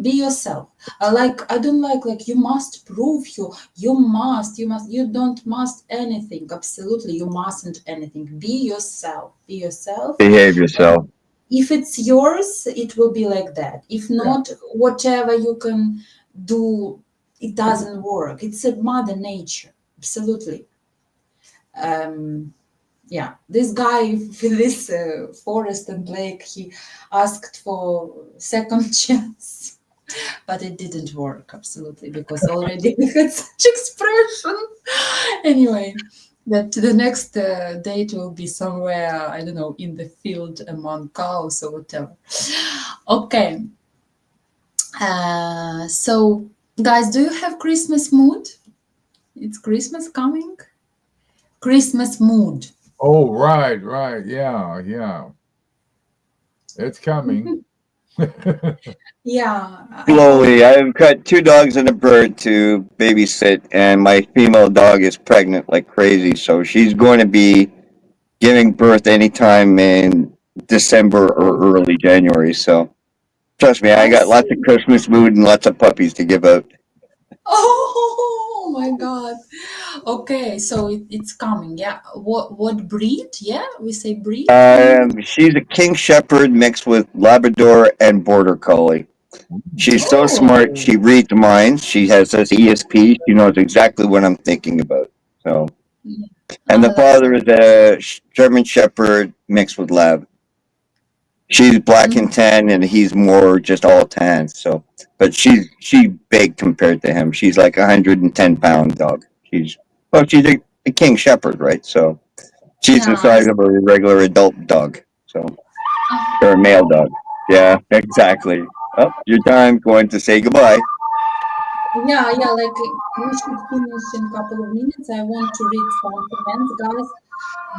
Be yourself. I don't like you must prove you don't must anything. Absolutely, you mustn't anything. Be yourself. Be yourself. Behave yourself. If it's yours, it will be like that. If not, whatever you can do, it doesn't work. It's a mother nature. Absolutely. Yeah, this guy with this forest and lake, he asked for second chance, but it didn't work. Absolutely, because already we had such expression. Anyway, that the next date will be somewhere, I don't know, in the field among cows or whatever. Okay. So, guys, do you have Christmas mood? It's Christmas coming. Christmas mood. Oh, right. Yeah. It's coming. Yeah. Slowly. I've got 2 dogs and a bird to babysit, and my female dog is pregnant like crazy. So she's going to be giving birth anytime in December or early January. So trust me, I I got lots see. of Christmas mood and lots of puppies to give out. Oh my God. Okay, so it's coming. Yeah. What breed? Yeah, we say breed. She's a King Shepherd mixed with Labrador and Border Collie. She's so smart. Oh. She reads minds. She has this ESP. She knows exactly what I'm thinking about. So, Yeah. and the That's father is a German Shepherd mixed with Lab. She's black and tan, and he's more just all tan. So, but she's big compared to him. She's like 110-pound dog. She's a King Shepherd, right? So she's the yeah. size of a regular adult dog. So, or a male dog. Yeah, exactly. Oh, your time. Going to say goodbye. Yeah. Like we should finish in a couple of minutes. I want to read some comments, guys.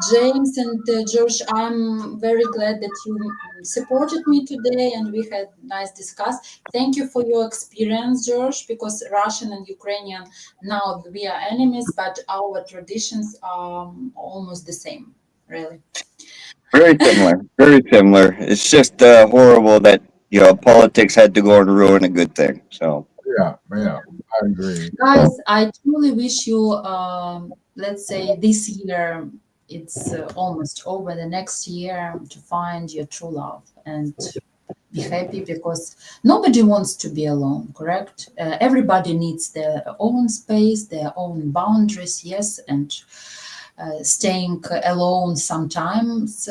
James and Josh, I'm very glad that you supported me today and we had nice discuss. Thank you for your experience, Josh, because Russian and Ukrainian now we are enemies, but our traditions are almost the same, really. Very similar. Very similar. It's just horrible that politics had to go and ruin a good thing. So Yeah. I agree. Guys, I truly wish you, let's say this year, it's almost over, the next year to find your true love and be happy because nobody wants to be alone, correct? Everybody needs their own space, their own boundaries, yes, and staying alone sometimes,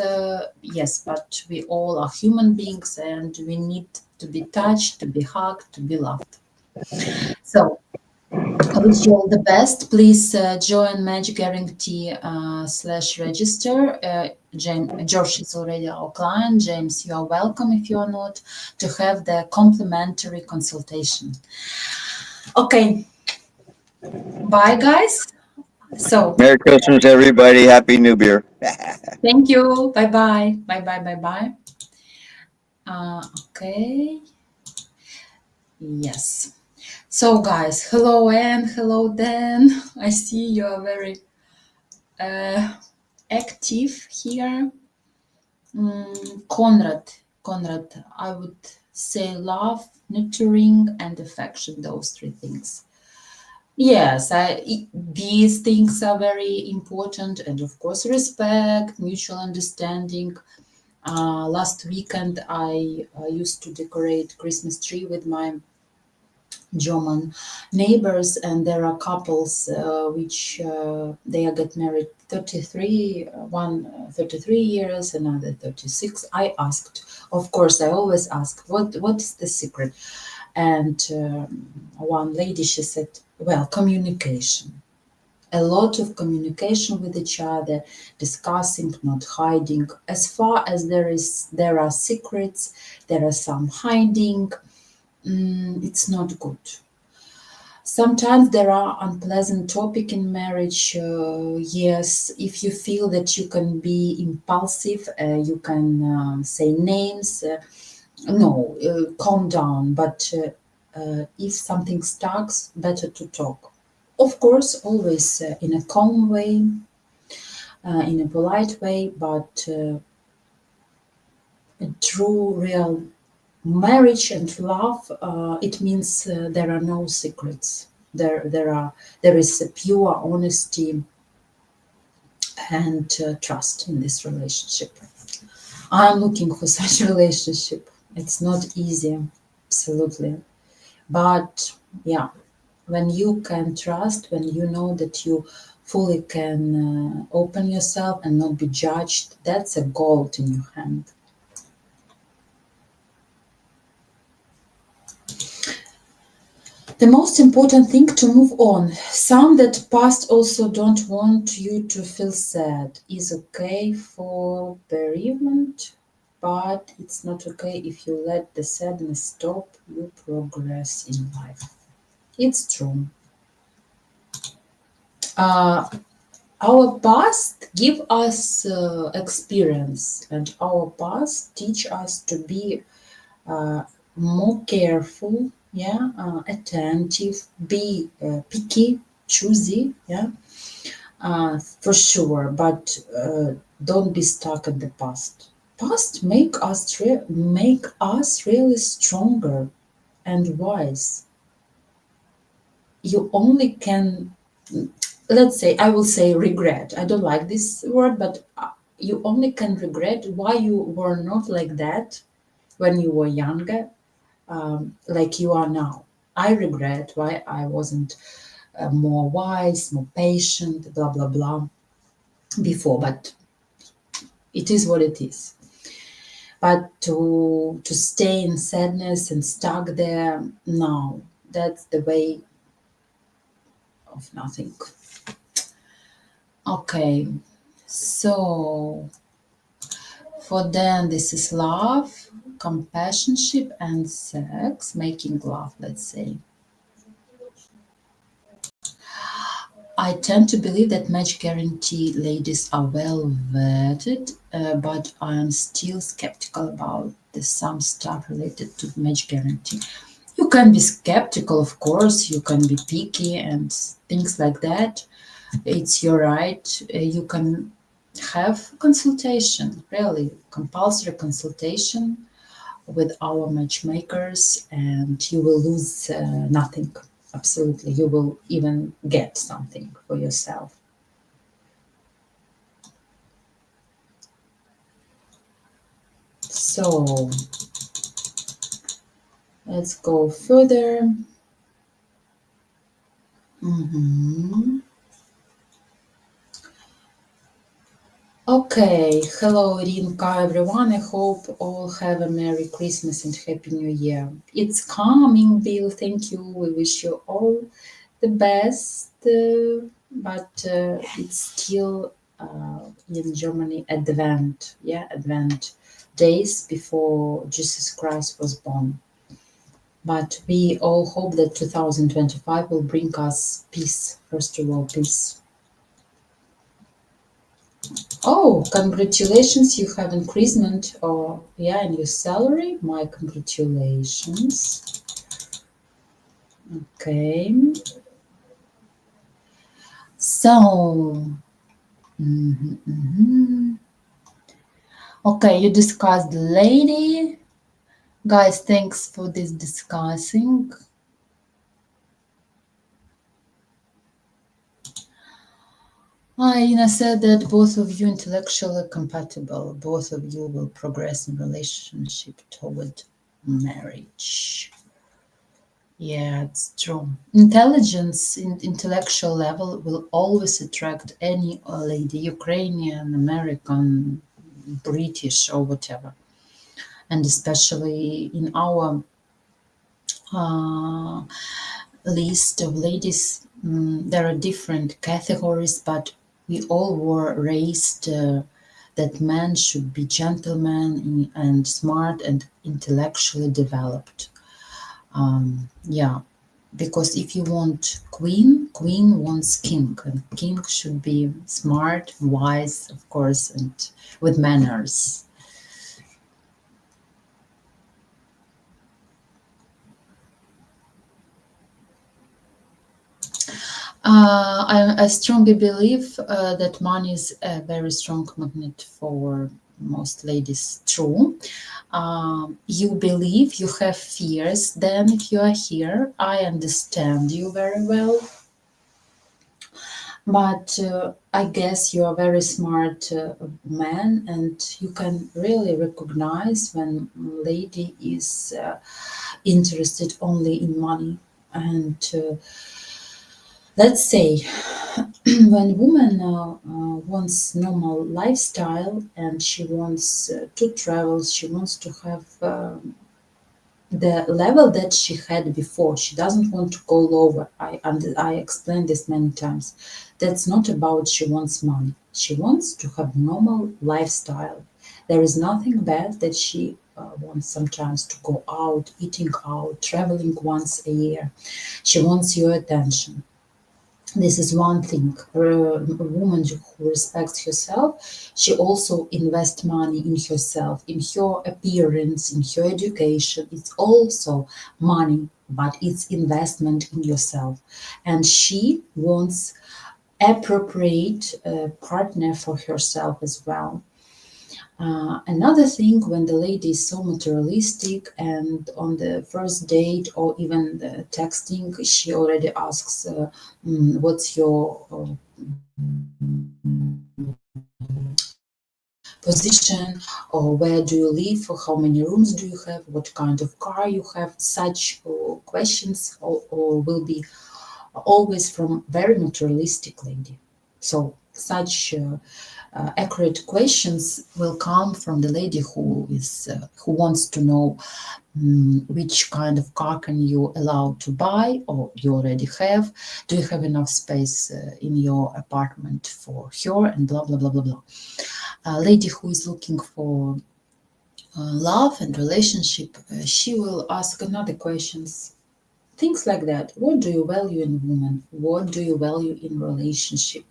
yes, but we all are human beings and we need to be touched, to be hugged, to be loved. So, I wish you all the best. Please join Match Guarantee / register. Josh is already our client. James, you are welcome if you are not, to have the complimentary consultation. Okay, bye guys. So Merry Christmas, everybody. Happy New Year. thank you. Bye bye. Bye bye. Bye bye. Okay. Yes. So guys, hello Anne, hello Dan. I see you are very active here. Conrad, I would say love, nurturing, and affection, those three things. Yes, these things are very important, and of course, respect, mutual understanding. Last weekend, I used to decorate Christmas tree with my German neighbors, and there are couples which they get married 33, one 33 years, another 36. I asked, of course, I always ask, what is the secret? And one lady, she said, well, communication. A lot of communication with each other, discussing, not hiding. As far as there are secrets, there are some hiding. It's not good. Sometimes there are unpleasant topic in marriage. Yes, if you feel that you can be impulsive, you can say names. No, calm down. But if something starts, better to talk. Of course, always in a calm way, in a polite way, but a true, real marriage and love, it means there are no secrets. There is a pure honesty and trust in this relationship. I'm looking for such relationship. It's not easy, absolutely. But yeah, when you can trust, when you know that you fully can open yourself and not be judged, that's a gold in your hand. The most important thing to move on. Some that past also don't want you to feel sad. Is okay for bereavement, but it's not okay if you let the sadness stop your progress in life. It's true. Our past give us experience, and our past teach us to be more careful, yeah, attentive, be picky, choosy, yeah, for sure. But don't be stuck in the past. Past make us really stronger and wise. You only can, let's say, I will say regret. I don't like this word, but you only can regret why you were not like that when you were younger, like you are now. I regret why I wasn't more wise, more patient, blah, blah, blah, before, but it is what it is. But to stay in sadness and stuck there, no, that's the way of nothing. Okay, so for them, this is love, compassionship, and sex, making love, let's say. I tend to believe that match guarantee ladies are well vetted, but I am still skeptical about some stuff related to match guarantee. You can be skeptical, of course, you can be picky and things like that. It's your right. You can have consultation, really, compulsory consultation with our matchmakers, and you will lose nothing. Absolutely, you will even get something for yourself. So let's go further. Okay, hello Rinka, everyone. I hope all have a Merry Christmas and Happy New Year. It's coming, Bill. Thank you. We wish you all the best, but it's still in Germany Advent, yeah, Advent days before Jesus Christ was born. But we all hope that 2025 will bring us peace, first of all, peace. Oh, congratulations, you have increasement or yeah, in your salary. My congratulations. Okay. So, okay, you discussed the lady. Guys, thanks for this discussing. Ina said that both of you intellectually compatible. Both of you will progress in relationship toward marriage. Yeah, it's true. Intelligence, intellectual level will always attract any lady, Ukrainian, American, British, or whatever. And especially in our list of ladies, there are different categories, but we all were raised that men should be gentlemen and smart and intellectually developed. Yeah, because if you want queen wants king, and king should be smart, wise, of course, and with manners. I strongly believe that money is a very strong magnet for most ladies true. You believe, you have fears, then you are here. I understand you very well. But I guess you're a very smart man, and you can really recognize when lady is interested only in money. And let's say when woman wants normal lifestyle and she wants to travel, she wants to have the level that she had before. She doesn't want to go lower. I explained this many times. That's not about she wants money. She wants to have normal lifestyle. There is nothing bad that she wants sometimes to go out, eating out, traveling once a year. She wants your attention. This is one thing. A woman who respects herself, she also invests money in herself, in her appearance, in her education. It's also money, but it's investment in yourself. And she wants appropriate partner for herself as well. Another thing, when the lady is so materialistic and on the first date or even the texting, she already asks, what's your position, or where do you live, or how many rooms do you have, what kind of car you have. Such questions or will be always from very materialistic lady. So such accurate questions will come from the lady who wants to know which kind of car can you allow to buy, or you already have. Do you have enough space in your apartment for her, and blah blah blah blah blah. A lady who is looking for love and relationship, she will ask another questions. Things like that. What do you value in a woman? What do you value in relationship?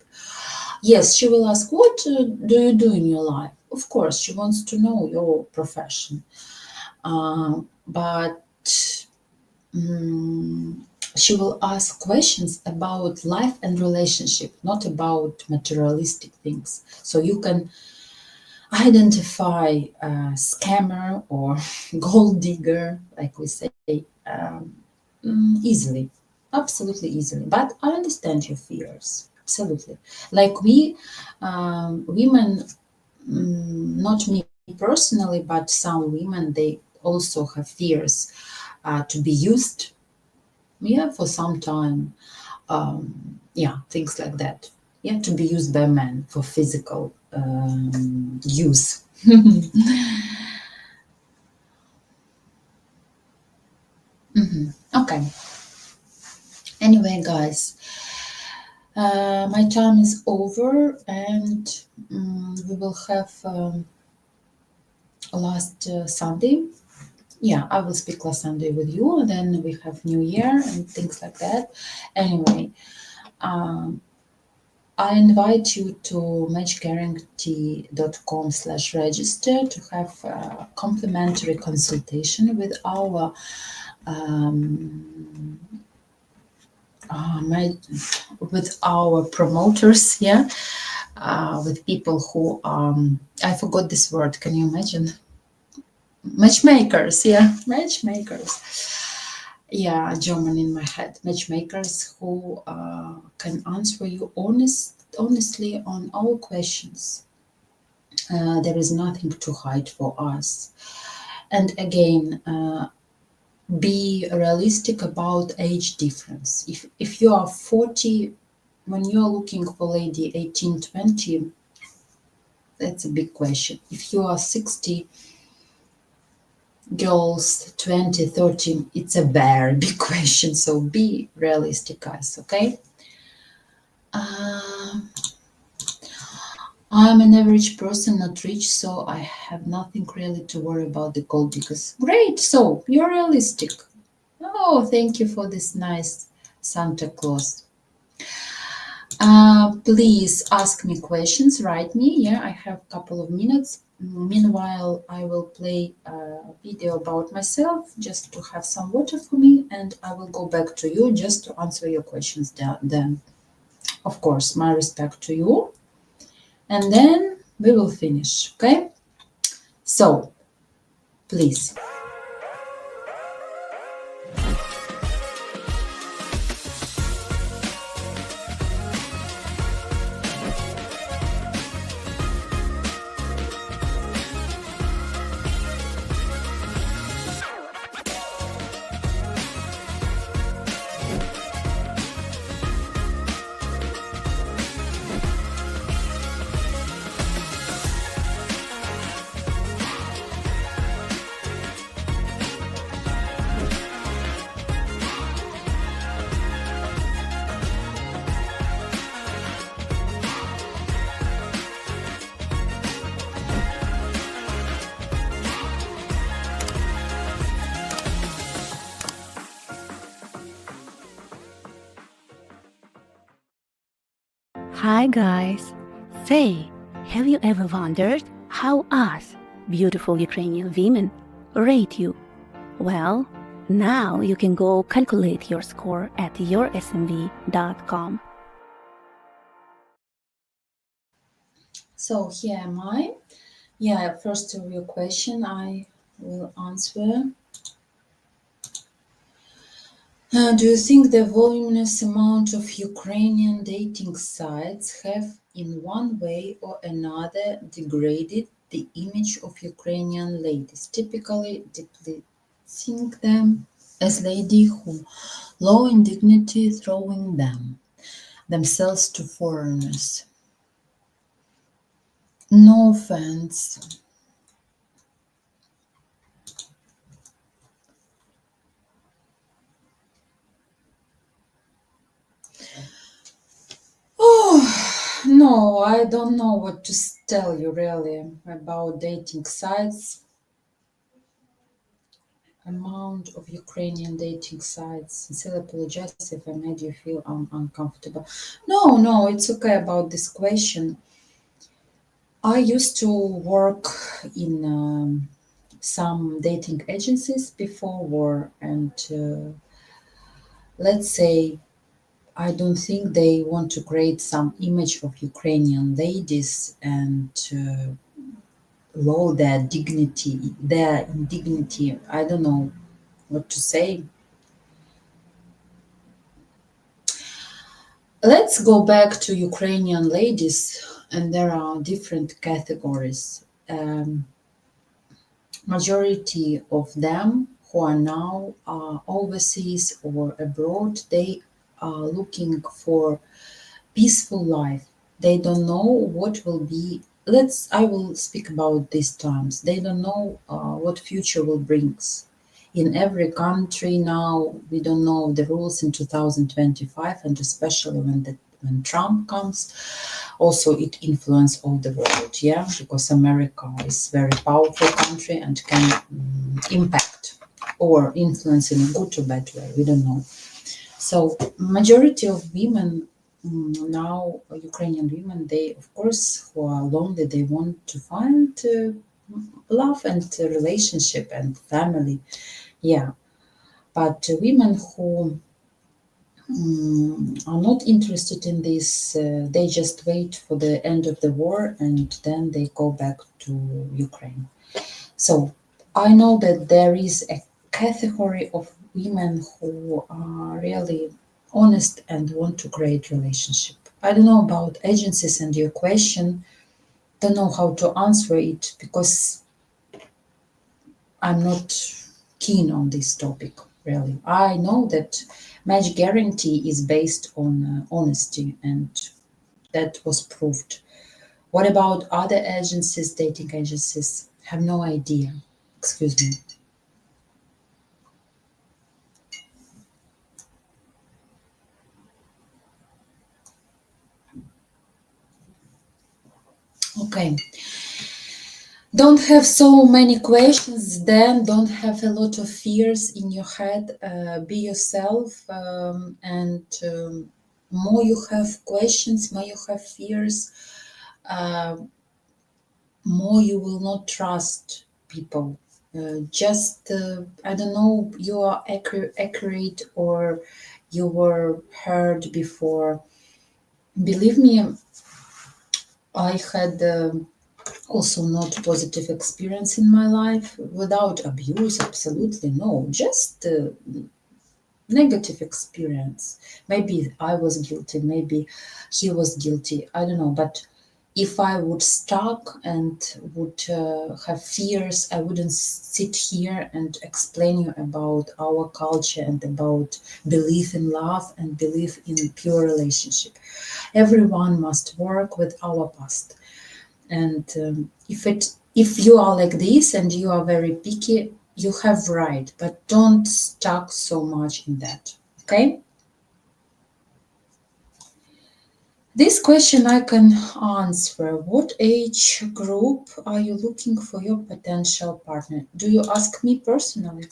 Yes, she will ask, what do you do in your life? Of course, she wants to know your profession. But she will ask questions about life and relationship, not about materialistic things. So you can identify a scammer or gold digger, like we say, easily, absolutely easily. But I understand your fears, absolutely. Like we women, not me personally, but some women, they also have fears to be used, for some time, things like that, to be used by men for physical use. Okay. Anyway, guys, my time is over, and we will have last Sunday. Yeah, I will speak last Sunday with you, and then we have New Year and things like that. Anyway, I invite you to matchguarantee.com/register to have a complimentary consultation with our with our promoters, with people who I forgot this word. Can you imagine? Matchmakers, matchmakers. German in my head. Matchmakers who can answer you honestly on all questions. There is nothing to hide for us. And again, be realistic about age difference. If you are 40, when you are looking for lady 18, 20, that's a big question. If you are 60, girls 20, 30, it's a very big question. So be realistic, guys, okay? I'm an average person, not rich, so I have nothing really to worry about the gold diggers. Great, so you're realistic. Oh, thank you for this nice Santa Claus. Please ask me questions, write me. I have a couple of minutes. Meanwhile, I will play a video about myself just to have some water for me, and I will go back to you just to answer your questions then. Of course, my respect to you. And then we will finish, okay? So, please. Hi guys! Say, have you ever wondered how us, beautiful Ukrainian women, rate you? Well, now you can go calculate your score at yoursmv.com. So here am I. Yeah, first of your question I will answer. Do you think the voluminous amount of Ukrainian dating sites have in one way or another degraded the image of Ukrainian ladies, typically depicting them as ladies who low in dignity, throwing themselves to foreigners? No offense. Oh, no, I don't know what to tell you really about dating sites. Amount of Ukrainian dating sites. Sincerely apologize if I made you feel uncomfortable. No, it's okay about this question. I used to work in some dating agencies before war, and let's say I don't think they want to create some image of Ukrainian ladies and low their indignity. I don't know what to say. Let's go back to Ukrainian ladies, and there are different categories. Majority of them who are now overseas or abroad, they are looking for peaceful life. They don't know what will be. I will speak about these terms. They don't know what future will brings. In every country now, we don't know the rules in 2025, and especially when Trump comes, also it influences all the world, yeah, because America is very powerful country and can impact or influence in a good or bad way. We don't know. So majority of women now, Ukrainian women, they of course who are lonely, they want to find love and relationship and family, yeah. But women who are not interested in this, they just wait for the end of the war and then they go back to Ukraine. So I know that there is a category of women who are really honest and want to create relationship. I don't know about agencies and your question. Don't know how to answer it because I'm not keen on this topic, really. I know that match guarantee is based on honesty, and that was proved. What about other agencies, dating agencies? Have no idea. Excuse me. Okay. Don't have so many questions, then don't have a lot of fears in your head. Be yourself, and more you have questions, more you have fears, uh, more you will not trust people. I don't know, you are accurate or you were heard before. Believe me, I had Also not positive experience in my life, without abuse, absolutely no, just negative experience. Maybe I was guilty, maybe he was guilty, I don't know. But if I would stuck and would have fears, I wouldn't sit here and explain you about our culture and about belief in love and belief in pure relationship. Everyone must work with our past. And if you are like this and you are very picky, you have right, but don't stuck so much in that. Okay. This question I can answer. What age group are you looking for your potential partner? Do you ask me personally?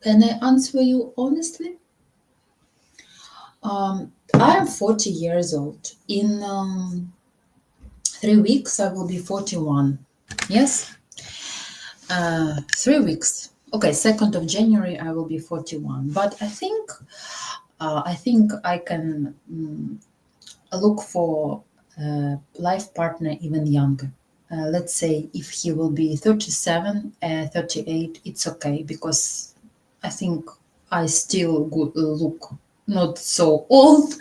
Can I answer you honestly? I am 40 years old. In 3 weeks, I will be 41. Yes? 3 weeks. Okay, 2nd of January, I will be 41. But I think I can look for a life partner even younger. Let's say if he will be 37, 38, it's okay, because I think I still look not so old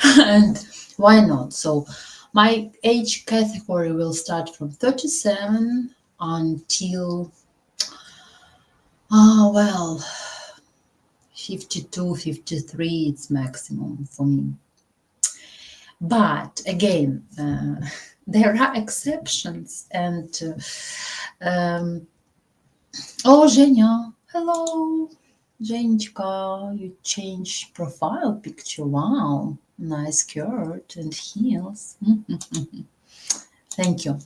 and why not? So my age category will start from 37 until, well, 52, 53, it's maximum for me. But again, there are exceptions. And oh, Zhenya, hello, Zhenchka, you changed profile picture. Wow, nice skirt and heels. Thank you.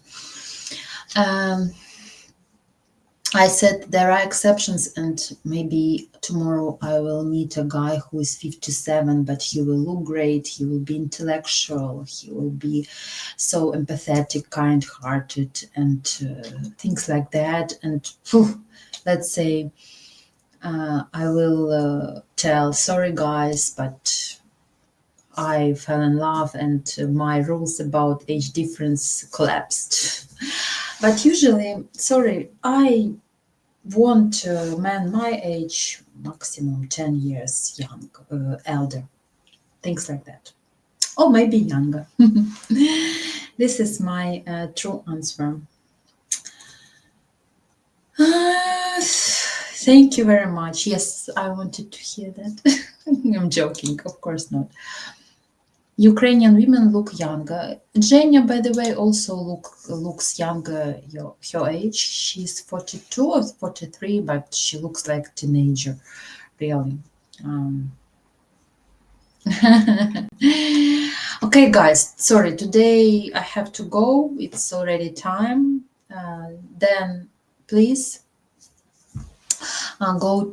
I said there are exceptions, and maybe tomorrow I will meet a guy who is 57, but he will look great, he will be intellectual, he will be so empathetic, kind-hearted, and things like that. And let's say I will tell, sorry guys, but I fell in love and my rules about age difference collapsed. But usually, sorry, I want a man my age, maximum 10 years young, elder, things like that. Or maybe younger. This is my true answer. Thank you very much. Yes, I wanted to hear that. I'm joking, of course not. Ukrainian women look younger. Zhenya, by the way, also looks younger her age. She's 42 or 43, but she looks like a teenager, really. Okay, guys, sorry, today I have to go. It's already time. Then please come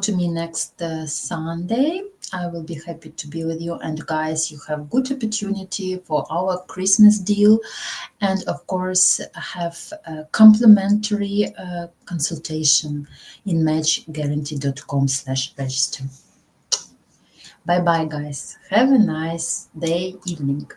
to me next Sunday. I will be happy to be with you. And guys, you have good opportunity for our Christmas deal. And of course, have a complimentary consultation in matchguarantee.com/register. Bye-bye, guys. Have a nice day, evening.